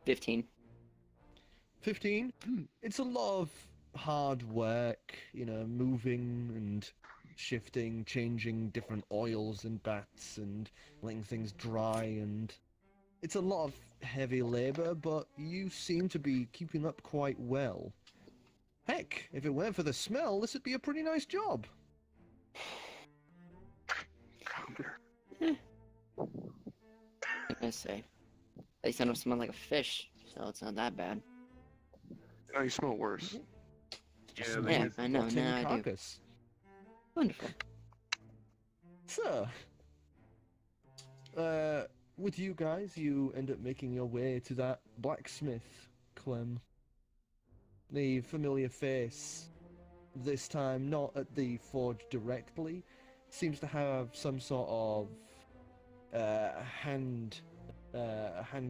15. 15. It's a lot of hard work, you know, moving and shifting, changing different oils and bats and letting things dry, and it's a lot of heavy labor, but you seem to be keeping up quite well. Heck, if it weren't for the smell, this would be a pretty nice job. Come here. I say. At least I don't smell like a fish, so it's not that bad. Now you smell worse. Yeah, Yeah, I know, Rotten now I do. carcass. Wonderful. So, with you guys, you end up making your way to that blacksmith, Clem. The familiar face, this time not at the forge directly, seems to have some sort of hand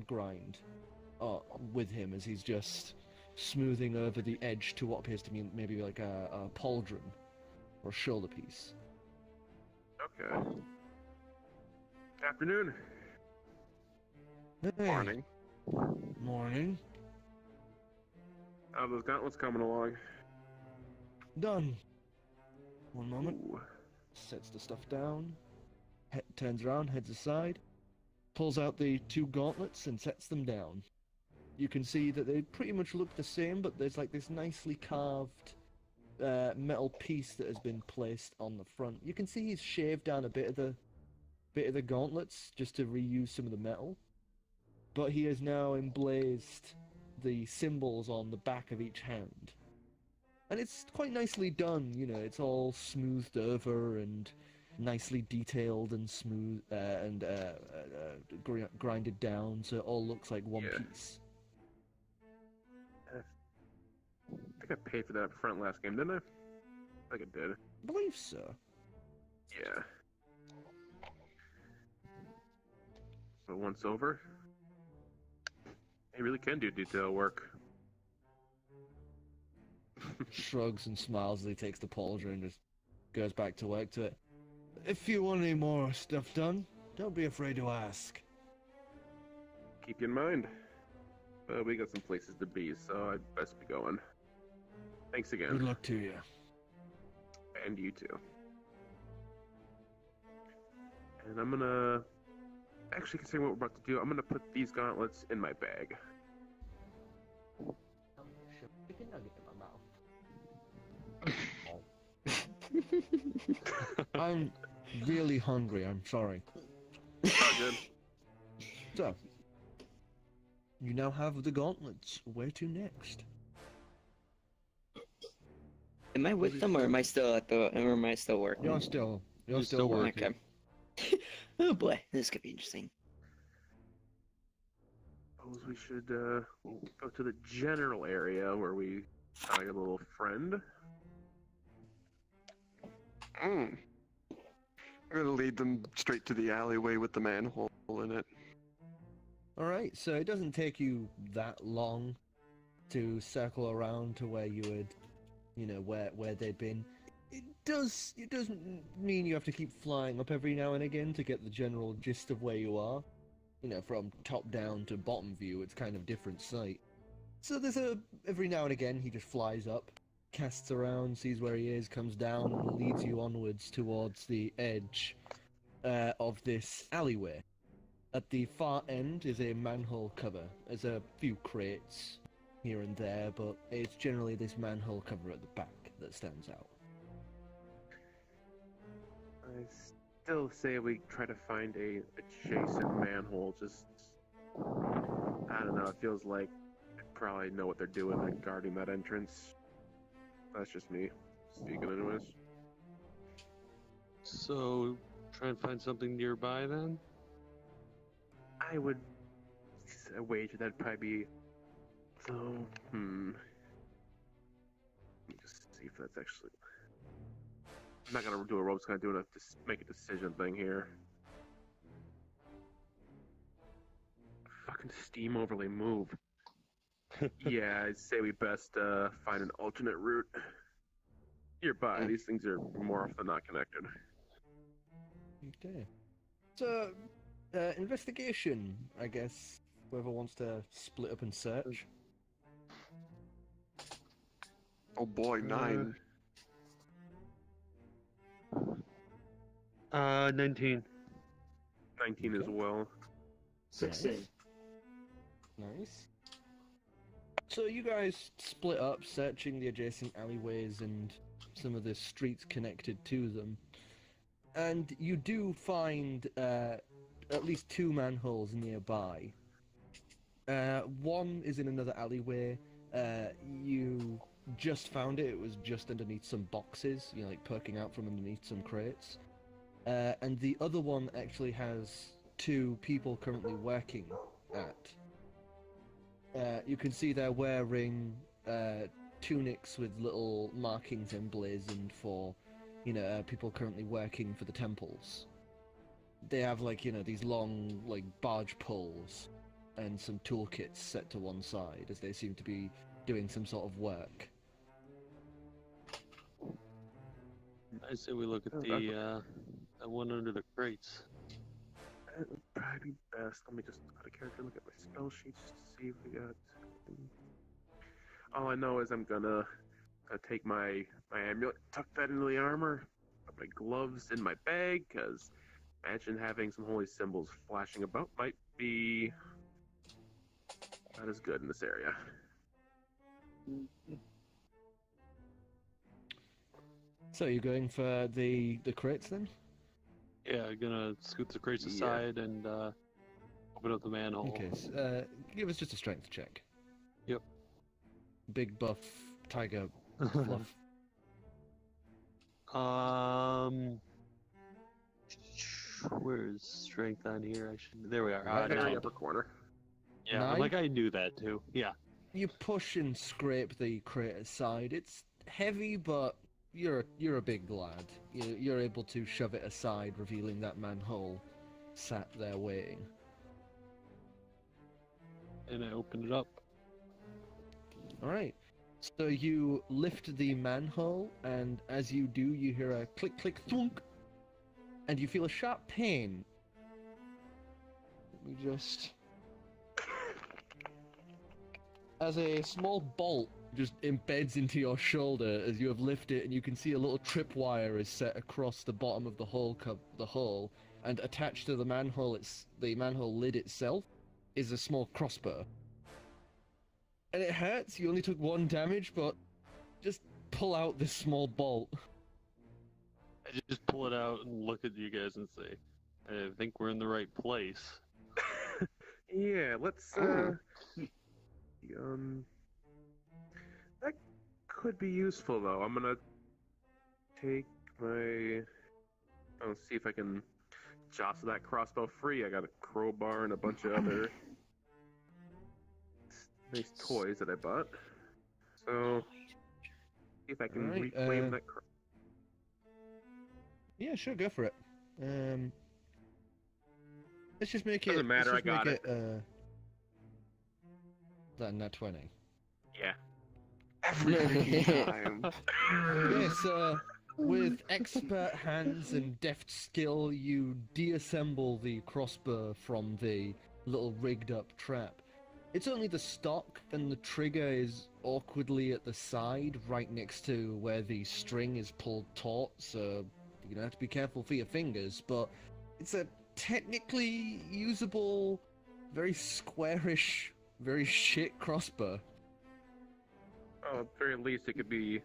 grind with him as he's just smoothing over the edge to what appears to be maybe like a pauldron or shoulder piece. Okay. Afternoon. Hey, Morning. morning. How are those gauntlets coming along? Done. One moment. Ooh. Sets the stuff down. Turns around, heads aside. Pulls out the 2 gauntlets and sets them down. You can see that they pretty much look the same, but there's like this nicely carved metal piece that has been placed on the front. You can see he's shaved down a bit of the gauntlets just to reuse some of the metal. But he has now emblazed the symbols on the back of each hand. And it's quite nicely done, you know, it's all smoothed over and nicely detailed and smooth and grinded down, so it all looks like one Yeah. piece. I think I paid for that up front last game, didn't I? I think I did. I believe so. Yeah. So once over, he really can do detail work. Shrugs and smiles as he takes the pauldron and just goes back to work to it. If you want any more stuff done, don't be afraid to ask. Keep you in mind. We got some places to be, so I'd best be going. Thanks again. Good luck to you. And you too. And I'm gonna... Actually, considering what we're about to do, I'm gonna put these gauntlets in my bag. I'm really hungry, I'm sorry. Oh, good. So, you now have the gauntlets. Where to next? Am I with them, or am I still working? You're still still working. Okay. Oh boy, this could be interesting. Suppose we should go to the general area where we found a little friend. I'm gonna lead them straight to the alleyway with the manhole in it. Alright, so it doesn't take you that long to circle around to where you would, you know, where they'd been. It doesn't mean you have to keep flying up every now and again to get the general gist of where you are. You know, from top down to bottom view, it's kind of different sight. So every now and again he just flies up, casts around, sees where he is, comes down and leads you onwards towards the edge of this alleyway. At the far end is a manhole cover. There's a few crates here and there, but it's generally this manhole cover at the back that stands out. I still say we try to find a adjacent manhole. Just, I don't know, it feels like they probably know what they're doing, like guarding that entrance. That's just me speaking anyways. So, try and find something nearby then? I would wager that'd probably be... So, Let me just see if that's actually... I'm not gonna do a roll, I'm just gonna do a make a decision thing here. Fucking Steam overlay move. Yeah, I'd say we best find an alternate route. Nearby, these things are more often than not connected. Okay. So, investigation, I guess, Whoever wants to split up and search. Oh boy, 9. 19. 19 as Okay. well. 16. Nice. So you guys split up, searching the adjacent alleyways and some of the streets connected to them. And you do find at least 2 manholes nearby. One is in another alleyway. You just found it. It was just underneath some boxes, you know, like poking out from underneath some crates. And the other one actually has 2 people currently working at. You can see they're wearing tunics with little markings emblazoned for, you know, people currently working for the temples. They have, like, you know, these long, like, barge poles and some toolkits set to one side as they seem to be doing some sort of work. I say we look at the one under the crates. That would probably be best. Let me just out of character look at my spell sheets just to see if we got. All I know is I'm gonna take my amulet, tuck that into the armor, put my gloves in my bag, because imagine having some holy symbols flashing about might be not as good in this area. So you're going for the crates then? Yeah, gonna scoot the crates aside and open up the manhole. Okay, give us just a strength check. Yep. Big buff tiger fluff. Where's strength on here? There we are. Right in the 9. upper corner. Yeah, 9? like I knew that too. Yeah. You push and scrape the crate aside. It's heavy, but you're a big lad. You're able to shove it aside, revealing that manhole sat there waiting. And I opened it up. All right. So you lift the manhole, and as you do, you hear a click, click, thunk, and you feel a sharp pain. You just... As a small bolt just embeds into your shoulder as you have lifted it, and you can see a little tripwire is set across the bottom of the hole, and attached to the manhole lid itself is a small crossbow. And it hurts. You only took 1 damage, but just pull out this small bolt. I just pull it out and look at you guys and say, I think we're in the right place. Yeah, let's that could be useful though. I'm gonna take my see if I can jostle that crossbow free. I got a crowbar and a bunch of other nice toys that I bought. So see if I can Alright, reclaim that Yeah, sure, go for it. Let's just make it... Doesn't matter, let's just I got make it. That nat 20. Yeah. Every freaking time. Yes, with expert hands and deft skill, you deassemble the crossbow from the little rigged up trap. It's only the stock, and the trigger is awkwardly at the side, right next to where the string is pulled taut, so you're gonna have to be careful for your fingers, but it's a technically usable, very squarish, very shit crossbow. Oh, at the very least, it could be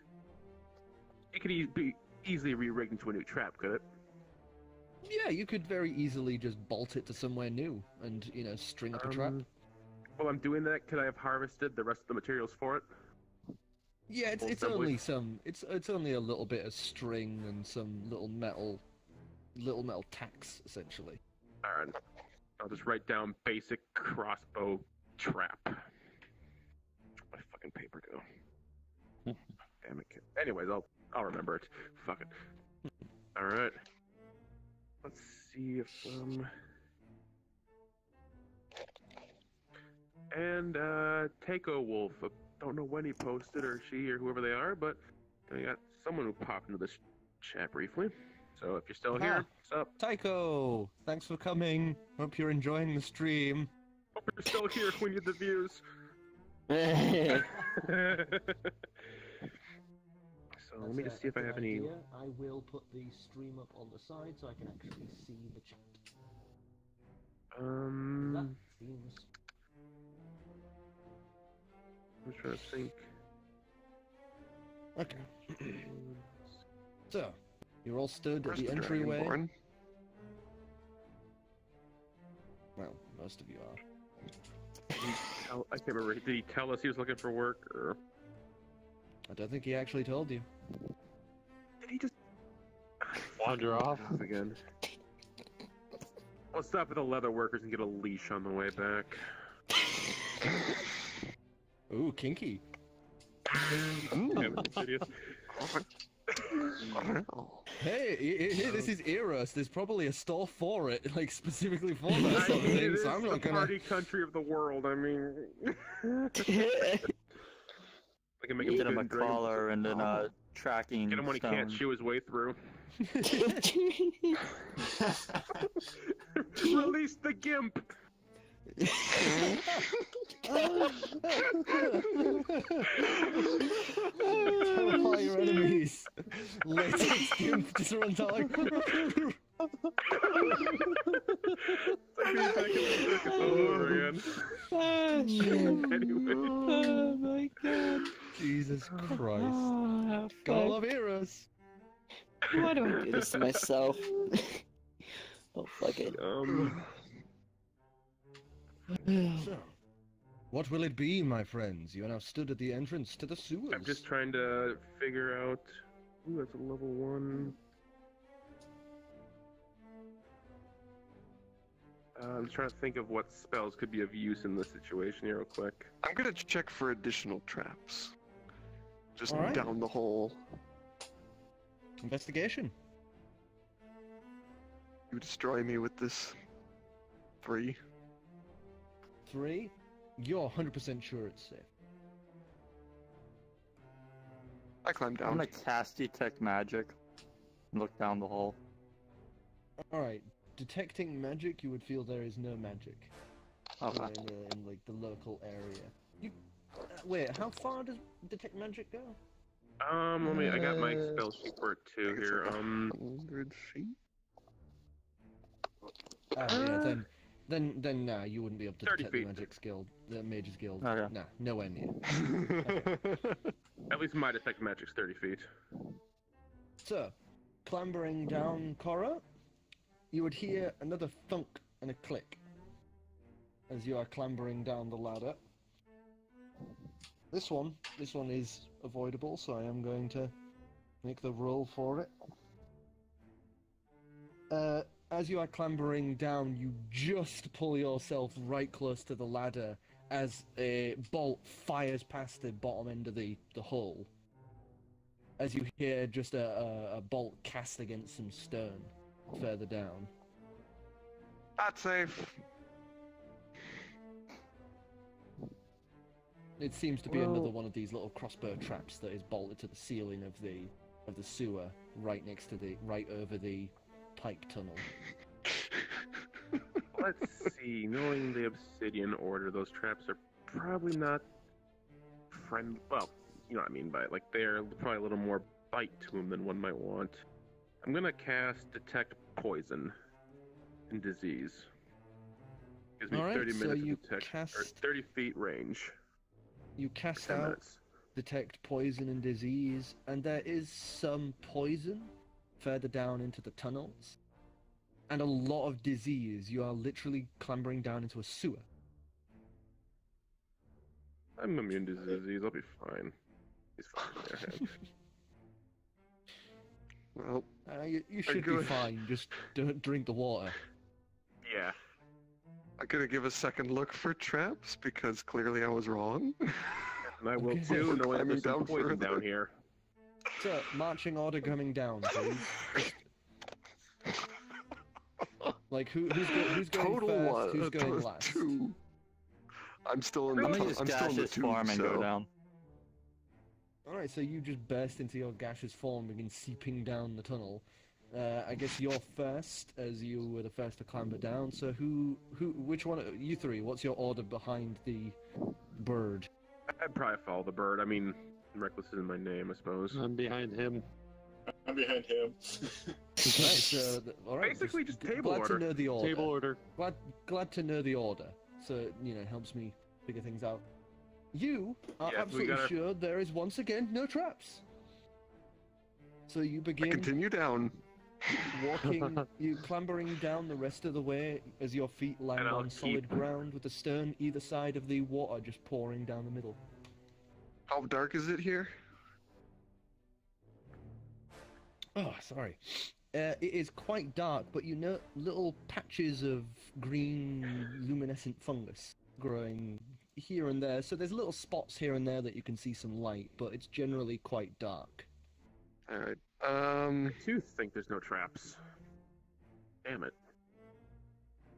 easily re-rigged into a new trap, could it? Yeah, you could very easily just bolt it to somewhere new and, you know, string up a trap. While I'm doing that, could I have harvested the rest of the materials for it? Yeah, it's assembly. only it's only a little bit of string and some little metal tacks, essentially. Alright. I'll just write down basic crossbow trap. Where'd my fucking paper go? Damn it. Anyways, I'll remember it. Fuck it. Alright. Let's see if and Takeo Wolf. Don't know when he posted, or she, or whoever they are, but I got someone who popped into this chat briefly. So if you're still here, what's up? Tycho, thanks for coming. Hope you're enjoying the stream. Oh, We're still here. We need the views. So let me just see if I have any. I will put the stream up on the side so I can actually see the chat. That seems... I'm trying to think. Okay. So, you're all stood Where's at the the entryway. Dragonborn? Well, most of you are. I can't remember. Did he tell us he was looking for work, or I don't think he actually told you. did he just Wander off? again? I'll stop at the leather workers and get a leash on the way back. Ooh, kinky. Damn it, insidious. Hey, this is Eros. There's probably a store for it, like specifically for that I sort of mean, thing. it is So I'm the not gonna. party country of the world. I mean, I can make Get him a him collar and then a tracking Get him when he can't stone. chew his way through. Release the gimp. Terrify your enemies. Latex gimp just runs out like. Anyway. Oh my god. Jesus Christ. Oh, Gotta love Eros. Why do I do this to myself? Oh, fuck it. So, what will it be, my friends? You are now stood at the entrance to the sewers. I'm just trying to figure out. Ooh, that's a level 1. I'm trying to think of what spells could be of use in this situation here, real quick. I'm gonna check for additional traps. Just Alright. down the hole. Investigation. You destroy me with this 3. 3. You're 100% sure it's safe. I climb I'm down. gonna cast Detect Magic and look down the hole. Alright. Detecting magic, you would feel there is no magic. Okay. In like the local area. You wait, how far does detect magic go? Let me. I got my spell sheet for it too here. 100 feet? Yeah, then nah, you wouldn't be able to 30 detect the feet. magic skill, the mage's guild. Okay. Nah, nowhere near. At least my detect magic's 30 feet. So, clambering down Korro, you would hear another thunk and a click as you are clambering down the ladder. This one is avoidable, so I am going to make the roll for it. As you are clambering down, you just pull yourself right close to the ladder as a bolt fires past the bottom end of the hole. As you hear just a bolt cast against some stone further down. Not safe. It seems to be another one of these little crossbow traps that is bolted to the ceiling of the sewer, right over the pipe tunnel. Let's see. Knowing the Obsidian Order, those traps are probably not friendly. Well, you know what I mean by it. Like, they're probably a little more bite to them than one might want. I'm gonna cast Detect Poison and Disease. Gives me Alright, 30 so minutes you of detect, or cast- 30 feet range. You cast 10 out minutes. detect poison and disease, and there is some poison further down into the tunnels, and a lot of disease. You are literally clambering down into a sewer. I'm immune to disease. I'll be fine. He's fine in their head. Well, You should be good. fine. Just don't drink the water. Yeah. I'm gonna give a second look for traps because clearly I was wrong. And I will Okay. too, knowing Climbing there's some down poison further. down here. So, marching order coming down, please. Like, who's going Total first? one. Who's going last? 2. I'm still in the. Let me just I'm still in the gaseous 2, form and so. go down. Alright, so you just burst into your gaseous form, begin seeping down the tunnel, I guess you're first, as you were the first to clamber down. So which one, you three, what's your order behind the bird? I'd probably follow the bird. I mean, Reckless isn't my name, I suppose. I'm behind him. I'm behind him. All right. Basically, just table glad order. to know the order. Table order. Glad to know the order. So it helps me figure things out. You are Yeah, we absolutely gotta- sure there is once again no traps. So you I begin continue down. you clambering down the rest of the way as your feet land And I'll on solid keep- ground with the stern either side of the water just pouring down the middle. How dark is it here? Oh, sorry. It is quite dark, but little patches of green luminescent fungus growing here and there. So there's little spots here and there that you can see some light, but it's generally quite dark. Alright. I too think there's no traps. Damn it.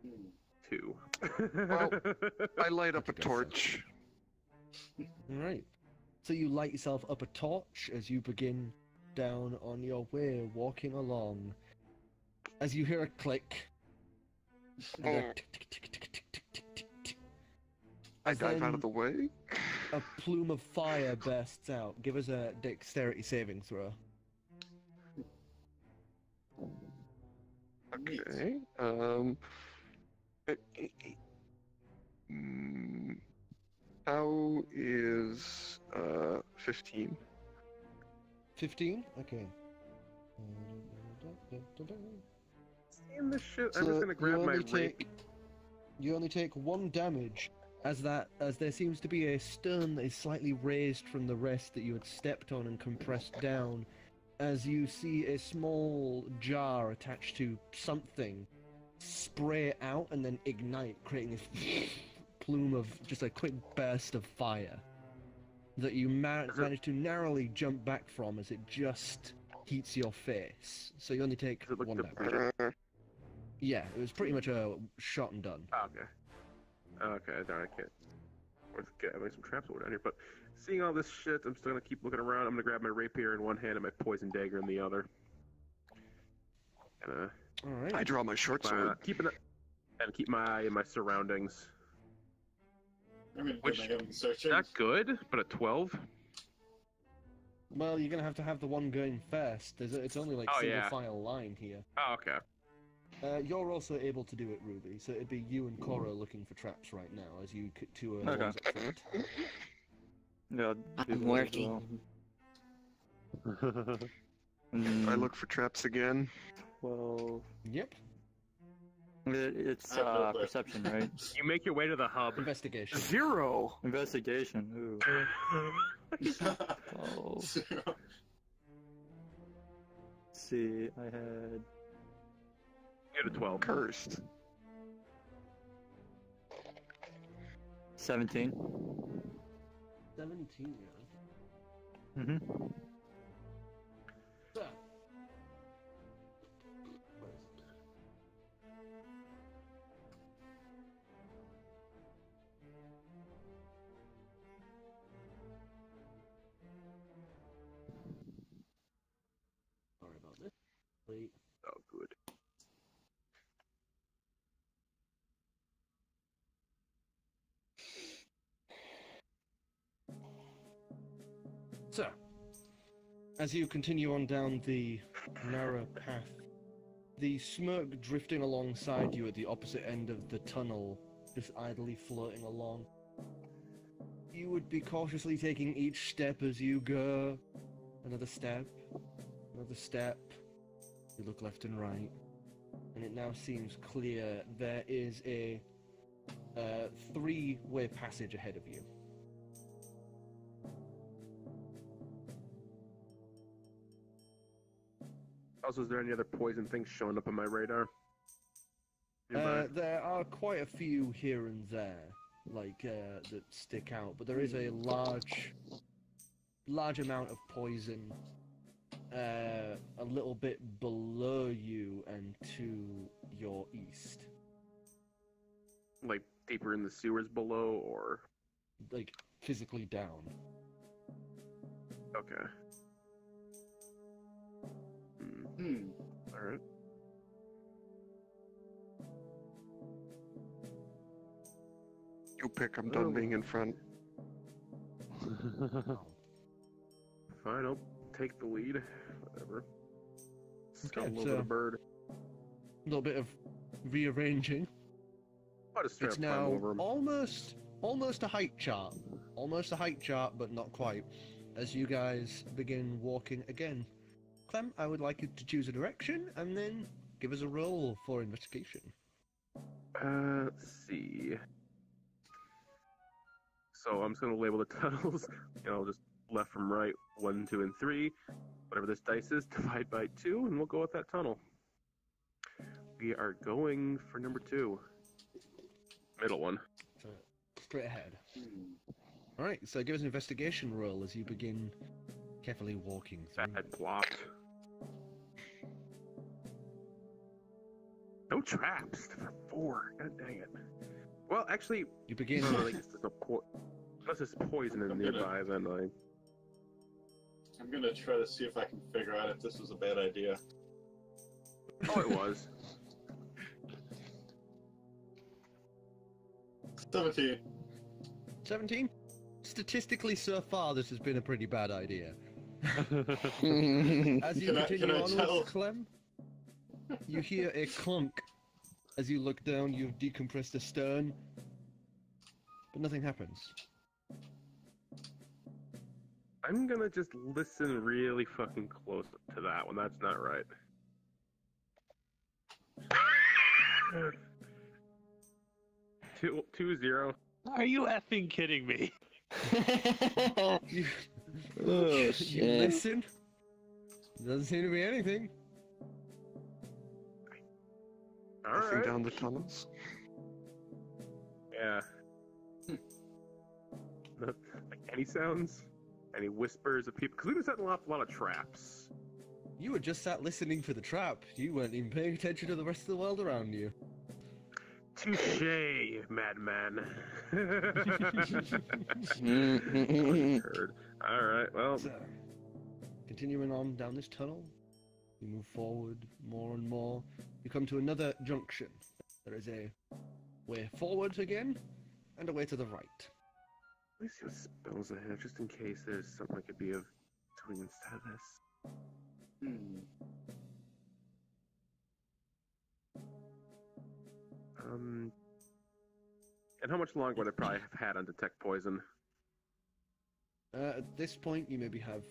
Hmm. 2. Well, I light up a That's a good sense. torch. Alright. So you light yourself up a torch as you begin down on your way, walking along. As you hear a click, and a tick, tick, tick, tick, tick, tick, tick, tick, tick. I As dive out then of the way. a plume of fire bursts out. Give us a dexterity saving throw. Okay. How is 15? 15? Okay. Seeing this shit, So I'm just gonna grab you my only rape. You only take 1 damage as there seems to be a stone that is slightly raised from the rest that you had stepped on and compressed down, as you see a small jar attached to something spray out and then ignite, creating this plume of just a quick burst of fire that you manage to narrowly jump back from as it just heats your face. So you only take Does it look 1 different? damage. Yeah, it was pretty much a shot and done. Oh, okay. Okay, darn, I can't. Let's get having some traps over down here. But seeing all this shit, I'm still gonna keep looking around. I'm gonna grab my rapier in one hand and my poison dagger in the other. And Alright. I draw my short sword. keep my eye in my surroundings. I mean, Which- am I having searching? Not good, but a 12. Well, you're gonna have to have the one going first. It's only like Oh, single yeah. file line here. Oh, okay. You're also able to do it, Ruby. So it'd be you and Korro looking for traps right now, as you two are the Okay. ones up front. Yeah, I'll do I'm that as working. well. I look for traps again. 12. Yep. It's I have no clue. perception, right? You make your way to the hub. Investigation. 0. Investigation. Ooh. 12. Let's see, I had You had a 12. Cursed. 17. 17. Mm-hmm. So. Sorry about this. Wait. Oh, good. So, as you continue on down the narrow path, the smoke drifting alongside you at the opposite end of the tunnel, just idly floating along. You would be cautiously taking each step as you go. Another step, another step. You look left and right, and it now seems clear there is a three-way passage ahead of you. Also, is there any other poison things showing up on my radar? Nearby? There are quite a few here and there, that stick out, but there is a large amount of poison a little bit below you and to your east. Like deeper in the sewers below, or Like, physically down. okay. Hmm. Alright. You pick, I'm done being in front. Fine, I'll take the lead. Whatever. Okay, Stumble over the bird. A little bit of rearranging. I'll just straight It's up climb now over him. almost a height chart. Almost a height chart, but not quite. As you guys begin walking again. Clem, I would like you to choose a direction and then give us a roll for investigation. Let's see. So I'm just gonna label the tunnels, just left from right, 1, 2, and 3. Whatever this dice is, divide by 2, and we'll go with that tunnel. We are going for number 2. Middle one. So, straight ahead. Alright, so give us an investigation roll as you begin carefully walking through. Bad blocked. No traps for 4. God dang it. Well, actually, You begin. I guess there's no unless there's poison in nearby, then I'm gonna try to see if I can figure out if this was a bad idea. Oh, it was. 17. 17? Statistically, so far, this has been a pretty bad idea. As you Can I continue tell? onwards, Clem, you hear a clunk. As you look down, you've decompressed the stern, but nothing happens. I'm gonna just listen really fucking close to that one. That's not right. 2-0. Are you effing kidding me? You, Oh, you shit. listen. Doesn't seem to be anything. Nothing Alright. down the tunnels. Yeah. Like any sounds? Any whispers of people? Because we've been setting off a lot of traps. You were just sat listening for the trap. You weren't even paying attention to the rest of the world around you. Touche, madman. Heard. Alright, well. So, continuing on down this tunnel, you move forward more and more. You come to another junction. There is a way forward again, and a way to the right. Let me see what spells I have, just in case there's something I could be of doing instead of this. And how much longer would I probably have had on detect poison? At this point, you maybe have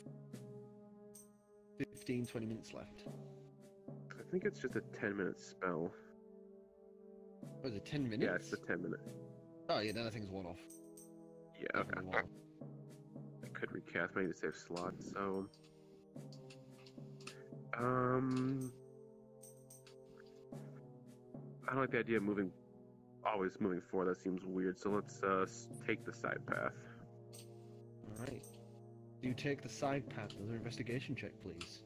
15, 20 minutes left. I think it's just a 10-minute spell. Oh, is it 10 minutes? Yeah, it's a 10-minute. Oh, yeah, then I think it's one off. Yeah, okay. Definitely one off. I could recast, but I need to save slots, so... I don't like the idea of always moving forward. That seems weird, so let's take the side path. Alright. You take the side path. Another investigation check, please.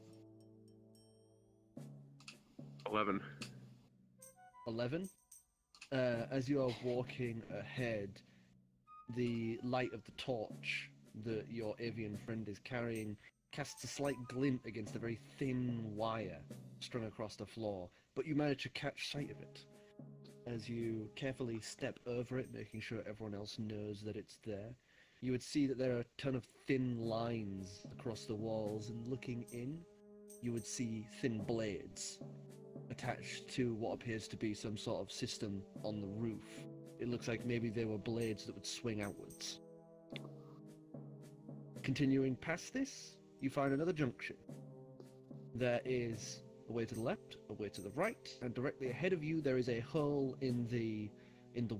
11. 11. As you are walking ahead, the light of the torch that your avian friend is carrying casts a slight glint against a very thin wire strung across the floor, but you manage to catch sight of it. As you carefully step over it, making sure everyone else knows that it's there, you would see that there are a ton of thin lines across the walls, and looking in, you would see thin blades attached to what appears to be some sort of system on the roof. It looks like maybe they were blades that would swing outwards. Continuing past this, you find another junction. There is a way to the left, a way to the right, and directly ahead of you there is a hole in the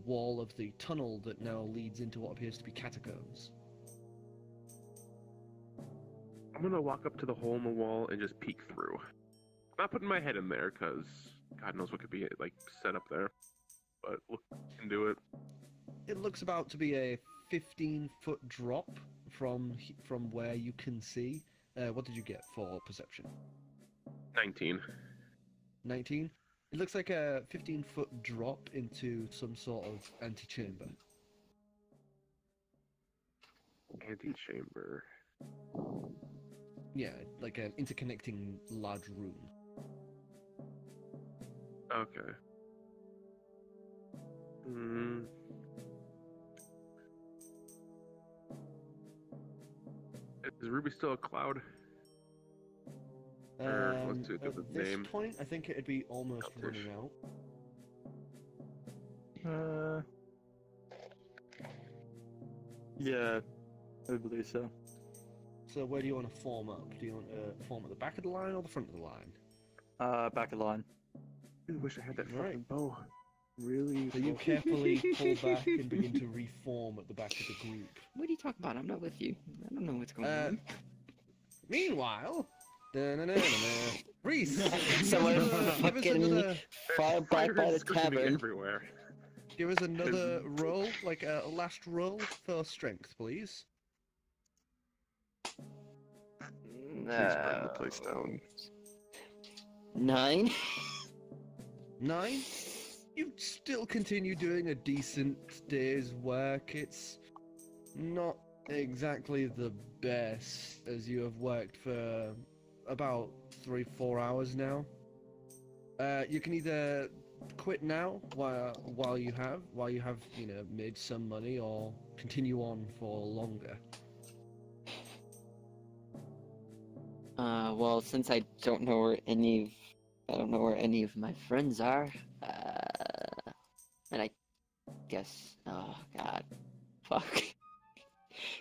wall of the tunnel that now leads into what appears to be catacombs. I'm gonna walk up to the hole in the wall and just peek through. Not putting my head in there, because God knows what could be, like, set up there. But look, I can do it. It looks about to be a 15-foot drop from where you can see. What did you get for perception? 19. 19? It looks like a 15-foot drop into some sort of antechamber. Antechamber. Yeah, like an interconnecting large room. Okay. Hmm. Is Ruby still a cloud? Or what's to give At the this name? point, I think it'd be almost Kaltish. running out. Yeah, I believe so. So where do you want to form up? Do you want to form at the back of the line or the front of the line? Back of the line. I wish I had that Right. fucking bow. Really? So you carefully pull back and begin to reform at the back of the group. What are you talking about? I'm not with you. I don't know what's going on. Meanwhile, Reese, Someone give us fucking another, far back by the Screaming tavern. everywhere. give us another roll, like a last roll for strength, please. Please burn the place down. 9. 9. You still continue doing a decent day's work. It's not exactly the best, as you have worked for about 3-4 hours now. You can either quit now while you have made some money, or continue on for longer. Well, since I don't know where any of my friends are, and I guess, oh god, fuck.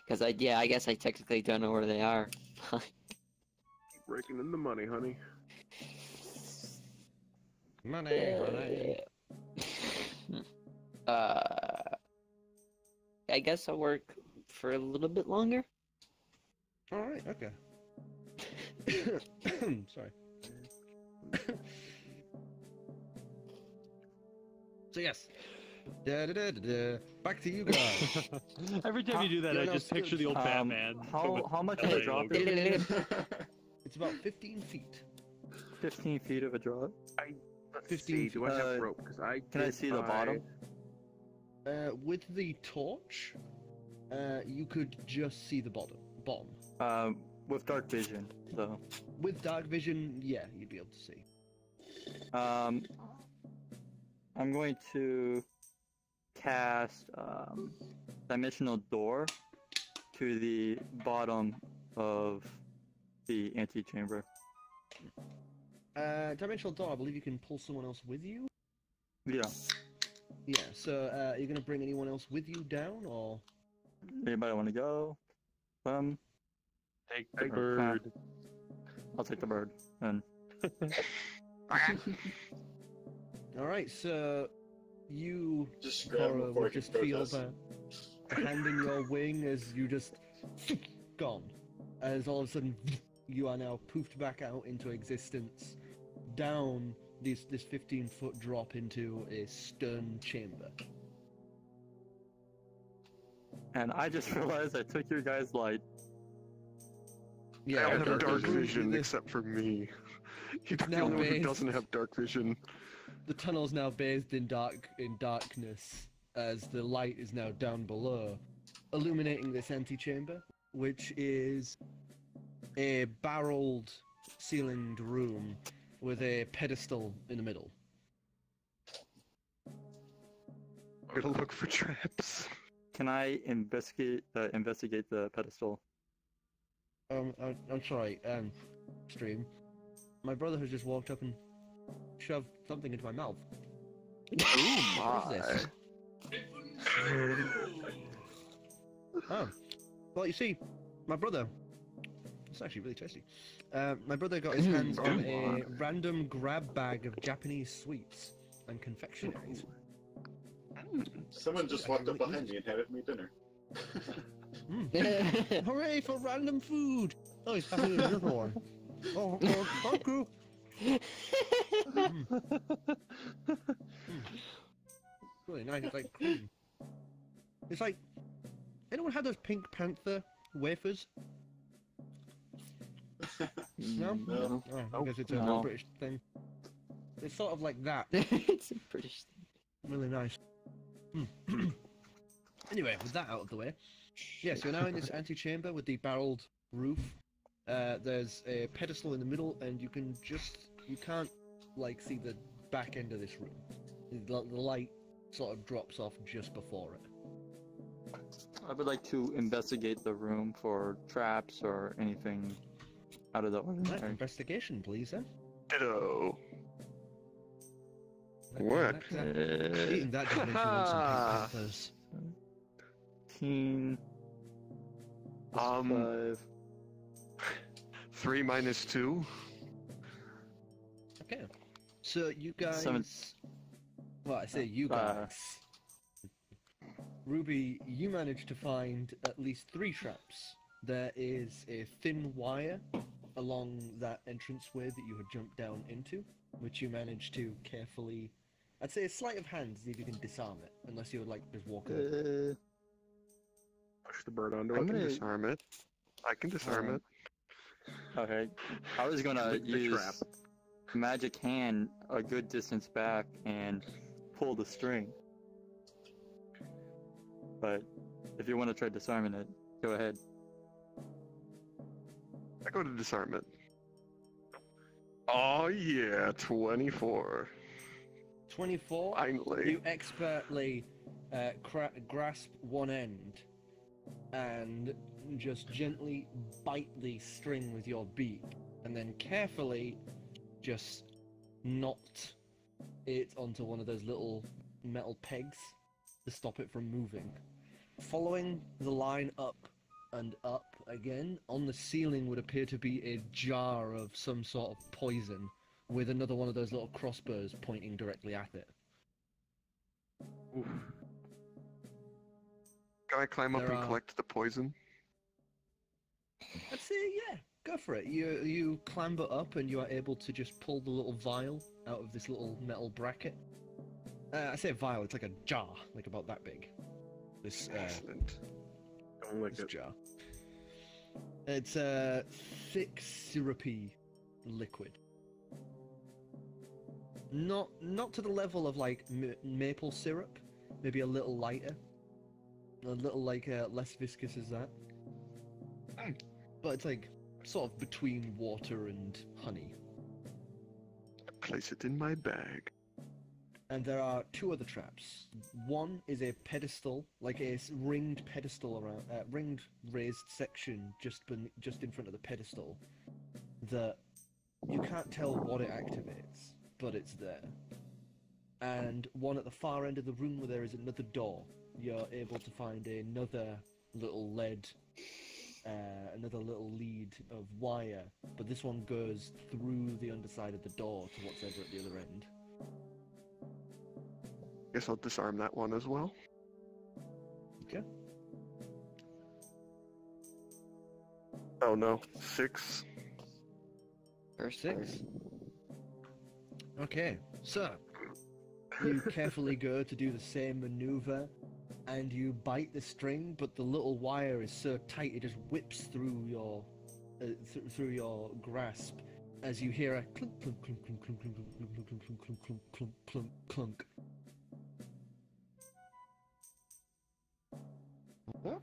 Because I guess I technically don't know where they are. Keep raking in the money, honey. Money, money. I guess I'll work for a little bit longer. All right, okay. Sorry. So yes. Back to you guys. Every time you do that, Yeah, I no, just picture the old Batman. How much LA of a drop logo. is it? It's about 15 feet. 15 feet of a drop. Let's 15 see, do I have feet. rope? Because I Can I did see the buy- bottom? With the torch, you could just see the bottom. With dark vision, so. With dark vision, yeah, you'd be able to see. I'm going to cast Dimensional Door to the bottom of the antechamber. Dimensional door, I believe you can pull someone else with you? Yeah. Yeah, so are you going to bring anyone else with you down, or? Anybody want to go? Take the bird. I'll take the bird. And Alright, so you, Just grab him Korro, before would he just can feel protest. the hand in your wing as you just gone. As all of a sudden, you are now poofed back out into existence, down this 15-foot drop into a stone chamber. and I just realized I took your guys' light. Yeah, I have the- dark the- vision the- except for me. You're the now only one who based- doesn't have dark vision. The tunnel's now bathed in darkness, as the light is now down below, illuminating this antechamber, which is a barreled, ceilinged room with a pedestal in the middle. I'm gonna look for traps. Can I investigate the pedestal? I'm sorry, stream. My brother has just walked up and shoved something into my mouth. What is this? Oh, well, you see, my brother. It's actually really tasty. My brother got his hands on a random grab bag of Japanese sweets and confectionaries. Someone just walked up behind me and handed me dinner. Hooray for random food! Oh, he's passing me another one. Oh, thank you. Really nice. It's like cream. It's like, anyone had those Pink Panther wafers? No? No. Oh, I guess it's a No. British thing. It's sort of like that. It's a British thing. Really nice. Anyway, with that out of the way, yes, you're now in this antechamber with the barreled roof. There's a pedestal in the middle, and you can't like see the back end of this room. The light sort of drops off just before it. I would like to investigate the room for traps or anything out of the Right, ordinary. investigation, please, then. Ditto. What? Eating that doesn't make you want some Pink Panthers. 15. 5. 3 minus 2. Okay. So you guys... 7. Well, I say you guys. Ruby, you managed to find at least 3 traps. There is a thin wire along that entranceway that you had jumped down into, which you managed to carefully... I'd say a sleight of hand to see if you can disarm it, unless you would like just walk over. Push the bird onto I it. can disarm it. I can disarm it. Okay. I was gonna The use trap. magic hand a good distance back and pull the string. But if you want to try disarming it, go ahead. I go to disarm it. Oh yeah, 24. 24. Finally. You expertly grasp one end and just gently bite the string with your beak, and then carefully just knot it onto one of those little metal pegs to stop it from moving. Following the line up and up again, on the ceiling would appear to be a jar of some sort of poison with another one of those little crossbows pointing directly at it. Oof. Can I climb up There and are- collect the poison? I'd say, yeah, go for it. You clamber up and you are able to just pull the little vial out of this little metal bracket. I say vial, it's like a jar, like about that big. This Excellent. Don't lick this it. jar. It's a thick, syrupy liquid. Not to the level of like maple syrup, maybe a little lighter, a little like less viscous as that. But it's like sort of between water and honey. Place it in my bag. And there are 2 other traps. One is a pedestal, like a ringed pedestal around, ringed raised section just in front of the pedestal, that you can't tell what it activates, but it's there. And one at the far end of the room where there is another door. You're able to find another little lead, another little lead of wire, but this one goes through the underside of the door to what's ever at the other end. Guess I'll disarm that one as well. Okay. Oh no, 6. First 6. Okay, so you carefully go to do the same maneuver, and you bite the string, but the little wire is so tight it just whips through your through your grasp as you hear a clunk clunk clunk clunk clunk clunk clunk clunk clunk clunk clunk clunk clunk.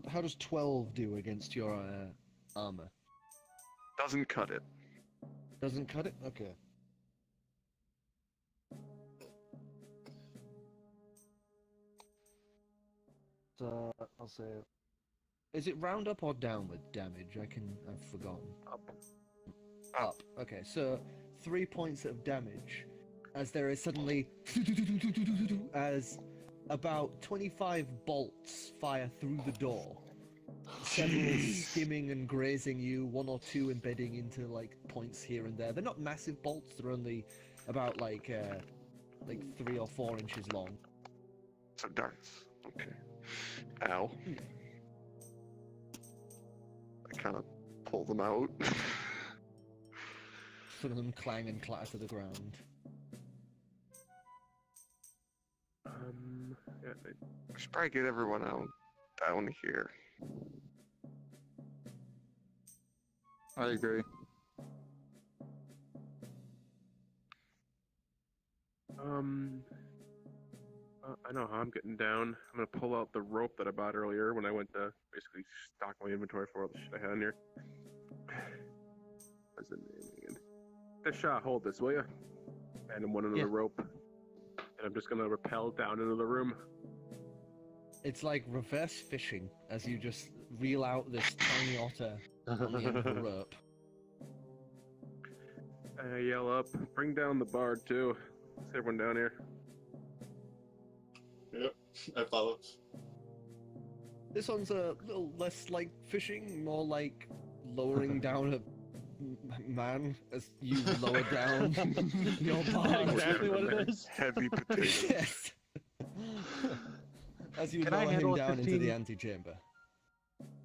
How does 12 do against your armor? Doesn't cut it. Doesn't cut it? Okay. So, I'll say... Is it round up or down with damage? I've forgotten. Up. Okay, so 3 points of damage as there is suddenly as about 25 bolts fire through the door. Several skimming and grazing you, 1 or 2 embedding into like points here and there. They're not massive bolts, they're only about like 3 or 4 inches long. So darts. Okay. Ow. I kind of pull them out. Some of them clang and clatter to the ground. Yeah, Should probably get everyone out down here. I agree. I know how I'm getting down. I'm gonna pull out the rope that I bought earlier when I went to basically stock my inventory for all the shit I had in here. What's the name again? Tarrshaa, hold this, will you? And I'm one under Yeah. the rope. And I'm just gonna rappel down into the room. It's like reverse fishing as you just reel out this tiny otter on the end of the rope. I yell up, bring down the bard too. Is everyone down here? Yep, I follow. This one's a little less like fishing, more like lowering down a man as you lower down your bar. Exactly what it is. Heavy potatoes. Yes. As you Can I lower him handle a down into 15? the antechamber.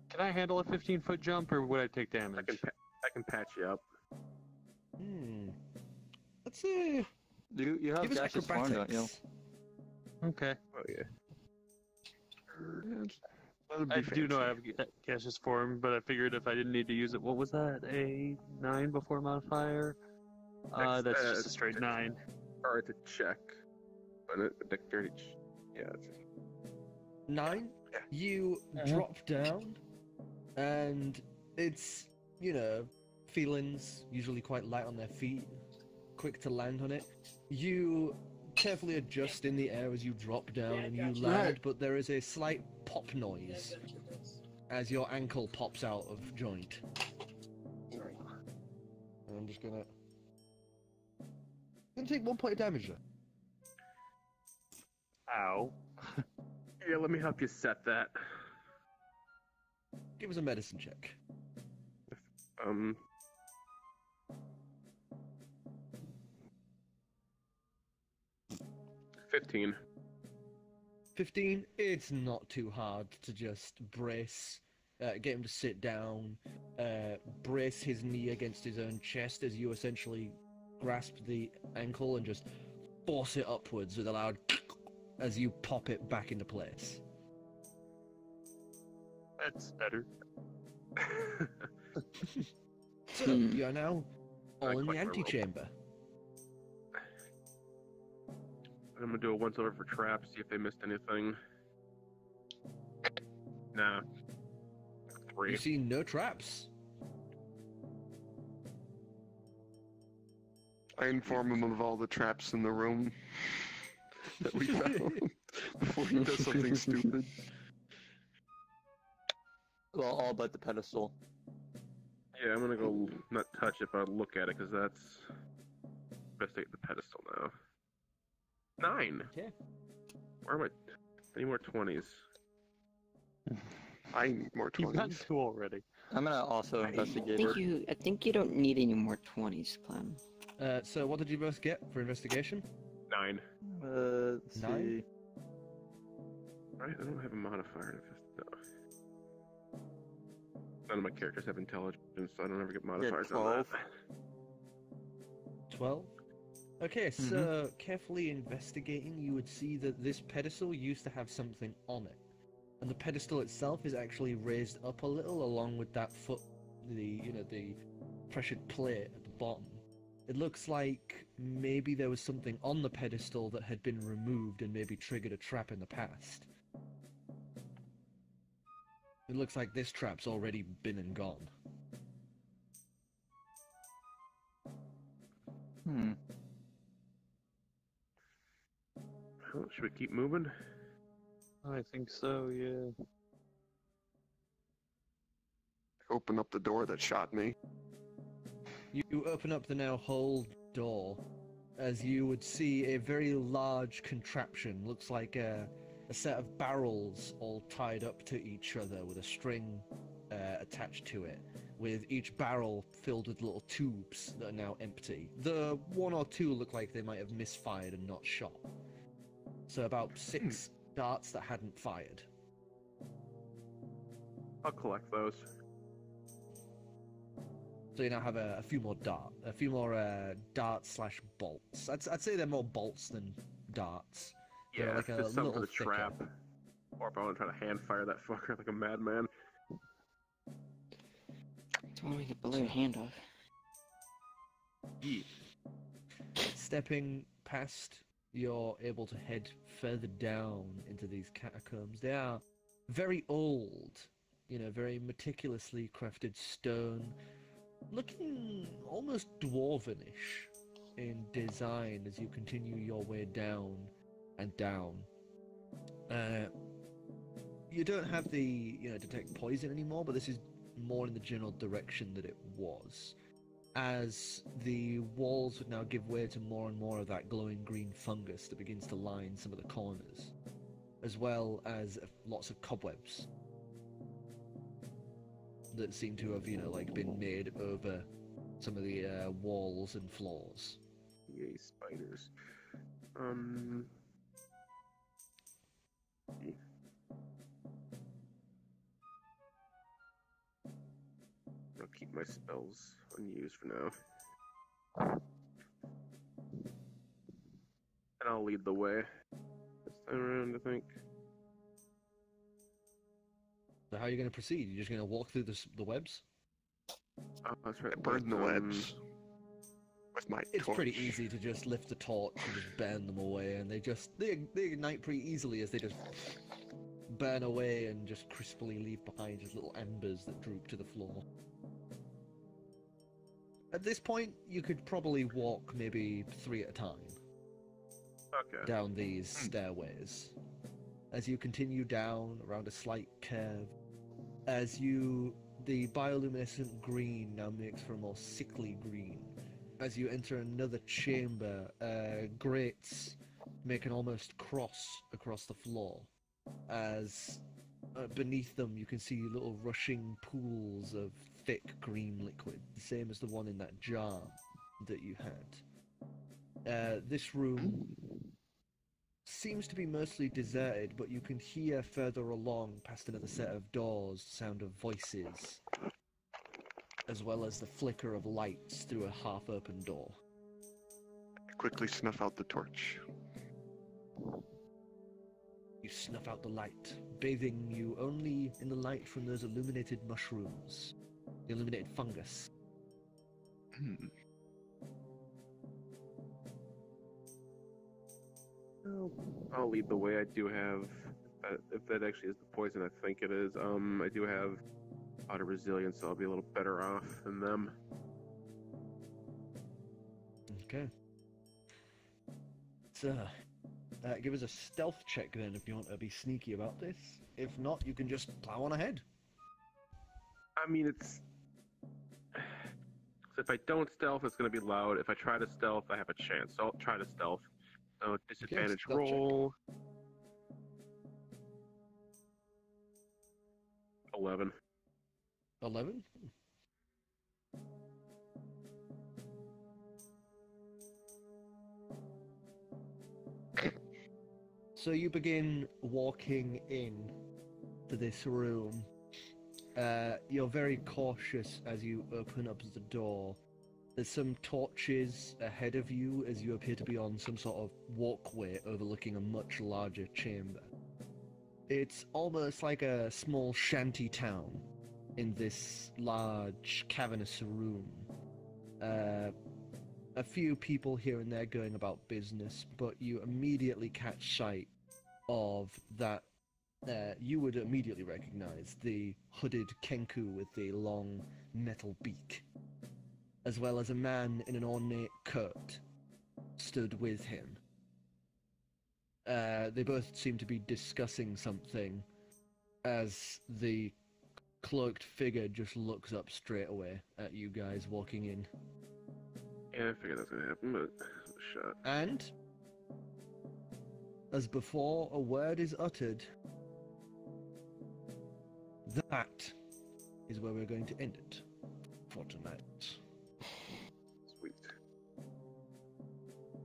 Can I handle a 15-foot jump, or would I take damage? I can patch you up. Let's see. You have Give us gaseous form, don't you? acrobatics. Okay. Oh yeah. That'd be I do know I fancy. have gaseous form, but I figured if I didn't need to use it, what was that? A 9 before modifier? That's just a straight 9. Or it's a check. But yeah. It's 9. Yeah. You drop down, and it's, feelings usually quite light on their feet, quick to land on it. You carefully adjust in the air as you drop down and you land, but there is a slight pop noise as your ankle pops out of joint. And I'm just gonna take 1 point of damage there. Ow. Yeah, let me help you set that. Give us a medicine check. 15. 15, it's not too hard to just brace, get him to sit down, brace his knee against his own chest as you essentially grasp the ankle and just force it upwards with a loud as you pop it back into place. That's better. So, you are now all in the click my rope. antechamber. I'm gonna do a once over for traps, see if they missed anything. Nah. 3. You see no traps. I inform him of all the traps in the room that we found before he does something stupid. Well, all but the pedestal. Yeah, I'm gonna go not touch it, but look at it, because that's investigate the pedestal now. 9! Okay. Where am I? Any more 20s? I need more You've gotten 20s. 2 already. I'm gonna also investigate it. I think you don't need any more 20s, Clem. So what did you both get for investigation? 9. Let's 9? see. Right? I don't have a modifier. No. None of my characters have intelligence, so I don't ever get modifiers on that. 12. Okay, so carefully investigating, you would see that this pedestal used to have something on it. And the pedestal itself is actually raised up a little along with that foot, the pressured plate at the bottom. It looks like maybe there was something on the pedestal that had been removed and maybe triggered a trap in the past. It looks like this trap's already been and gone. Well, should we keep moving? I think so, yeah. Open up the door that shot me. You open up the now whole door as you would see a very large contraption. Looks like a set of barrels all tied up to each other with a string attached to it, with each barrel filled with little tubes that are now empty. The 1 or 2 look like they might have misfired and not shot. So about 6 darts that hadn't fired. I'll collect those. So you now have a few more darts slash bolts. I'd say they're more bolts than darts. They're Yeah, like a just something for little the thicker. trap. Or if I want to try to hand fire that fucker like a madman. Don't want to get below your hand off. Yeet. Stepping past, you're able to head further down into these catacombs. They are very old, very meticulously crafted stone, looking almost dwarvenish in design as you continue your way down and down. You don't have the, detect poison anymore, but this is more in the general direction that it was. As the walls would now give way to more and more of that glowing green fungus that begins to line some of the corners, as well as lots of cobwebs that seem to have, been made over some of the walls and floors. Yay, spiders. I'll keep my spells unused for now. And I'll lead the way this time around, I think. So how are you going to proceed? You're just going to walk through the webs? Oh, that's right. Burn the webs with my It's torch. pretty easy to just lift the torch and just burn them away, and they ignite pretty easily as they just burn away and just crisply leave behind just little embers that droop to the floor. At this point, you could probably walk maybe 3 at a time Okay. down these stairways. As you continue down around a slight curve, the bioluminescent green now makes for a more sickly green. As you enter another chamber, grates make an almost cross across the floor. As beneath them you can see little rushing pools of thick green liquid, the same as the one in that jar that you had. This room seems to be mostly deserted, but you can hear further along, past another set of doors, the sound of voices, as well as the flicker of lights through a half-open door. Quickly snuff out the torch. You snuff out the light, bathing you only in the light from those illuminated mushrooms, the illuminated fungus. I'll lead the way. I do have, if that actually is the poison I think it is, I do have a lot of resilience, so I'll be a little better off than them. Okay. So, give us a stealth check then if you want to be sneaky about this. If not, you can just plow on ahead. I mean, it's... So if I don't stealth, it's going to be loud. If I try to stealth, I have a chance. So I'll try to stealth. So disadvantage stealth check. roll. 11. 11? So you begin walking in to this room. You're very cautious as you open up the door. There's some torches ahead of you as you appear to be on some sort of walkway overlooking a much larger chamber. It's almost like a small shanty town in this large cavernous room. A few people here and there going about business, but you immediately catch sight of that. You would immediately recognize the hooded Kenku with the long metal beak, as well as a man in an ornate coat stood with him. They both seem to be discussing something as the cloaked figure just looks up straight away at you guys walking in. Yeah, I figured that's going to happen, but shot. And, as before a word is uttered, that is where we're going to end it for tonight. Sweet.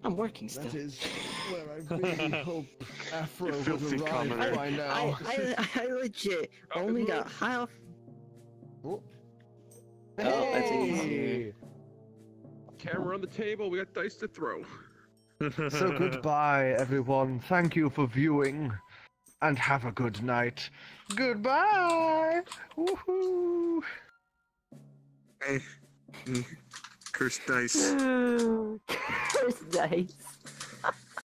I'm working still. That is where I really hope Afro You would filthy arrive commoner. by now. I legit only got half. Oh, that's easier. Camera on the table, we got dice to throw. So goodbye, everyone. Thank you for viewing, and have a good night. Goodbye. Woohoo! Cursed dice. Cursed dice.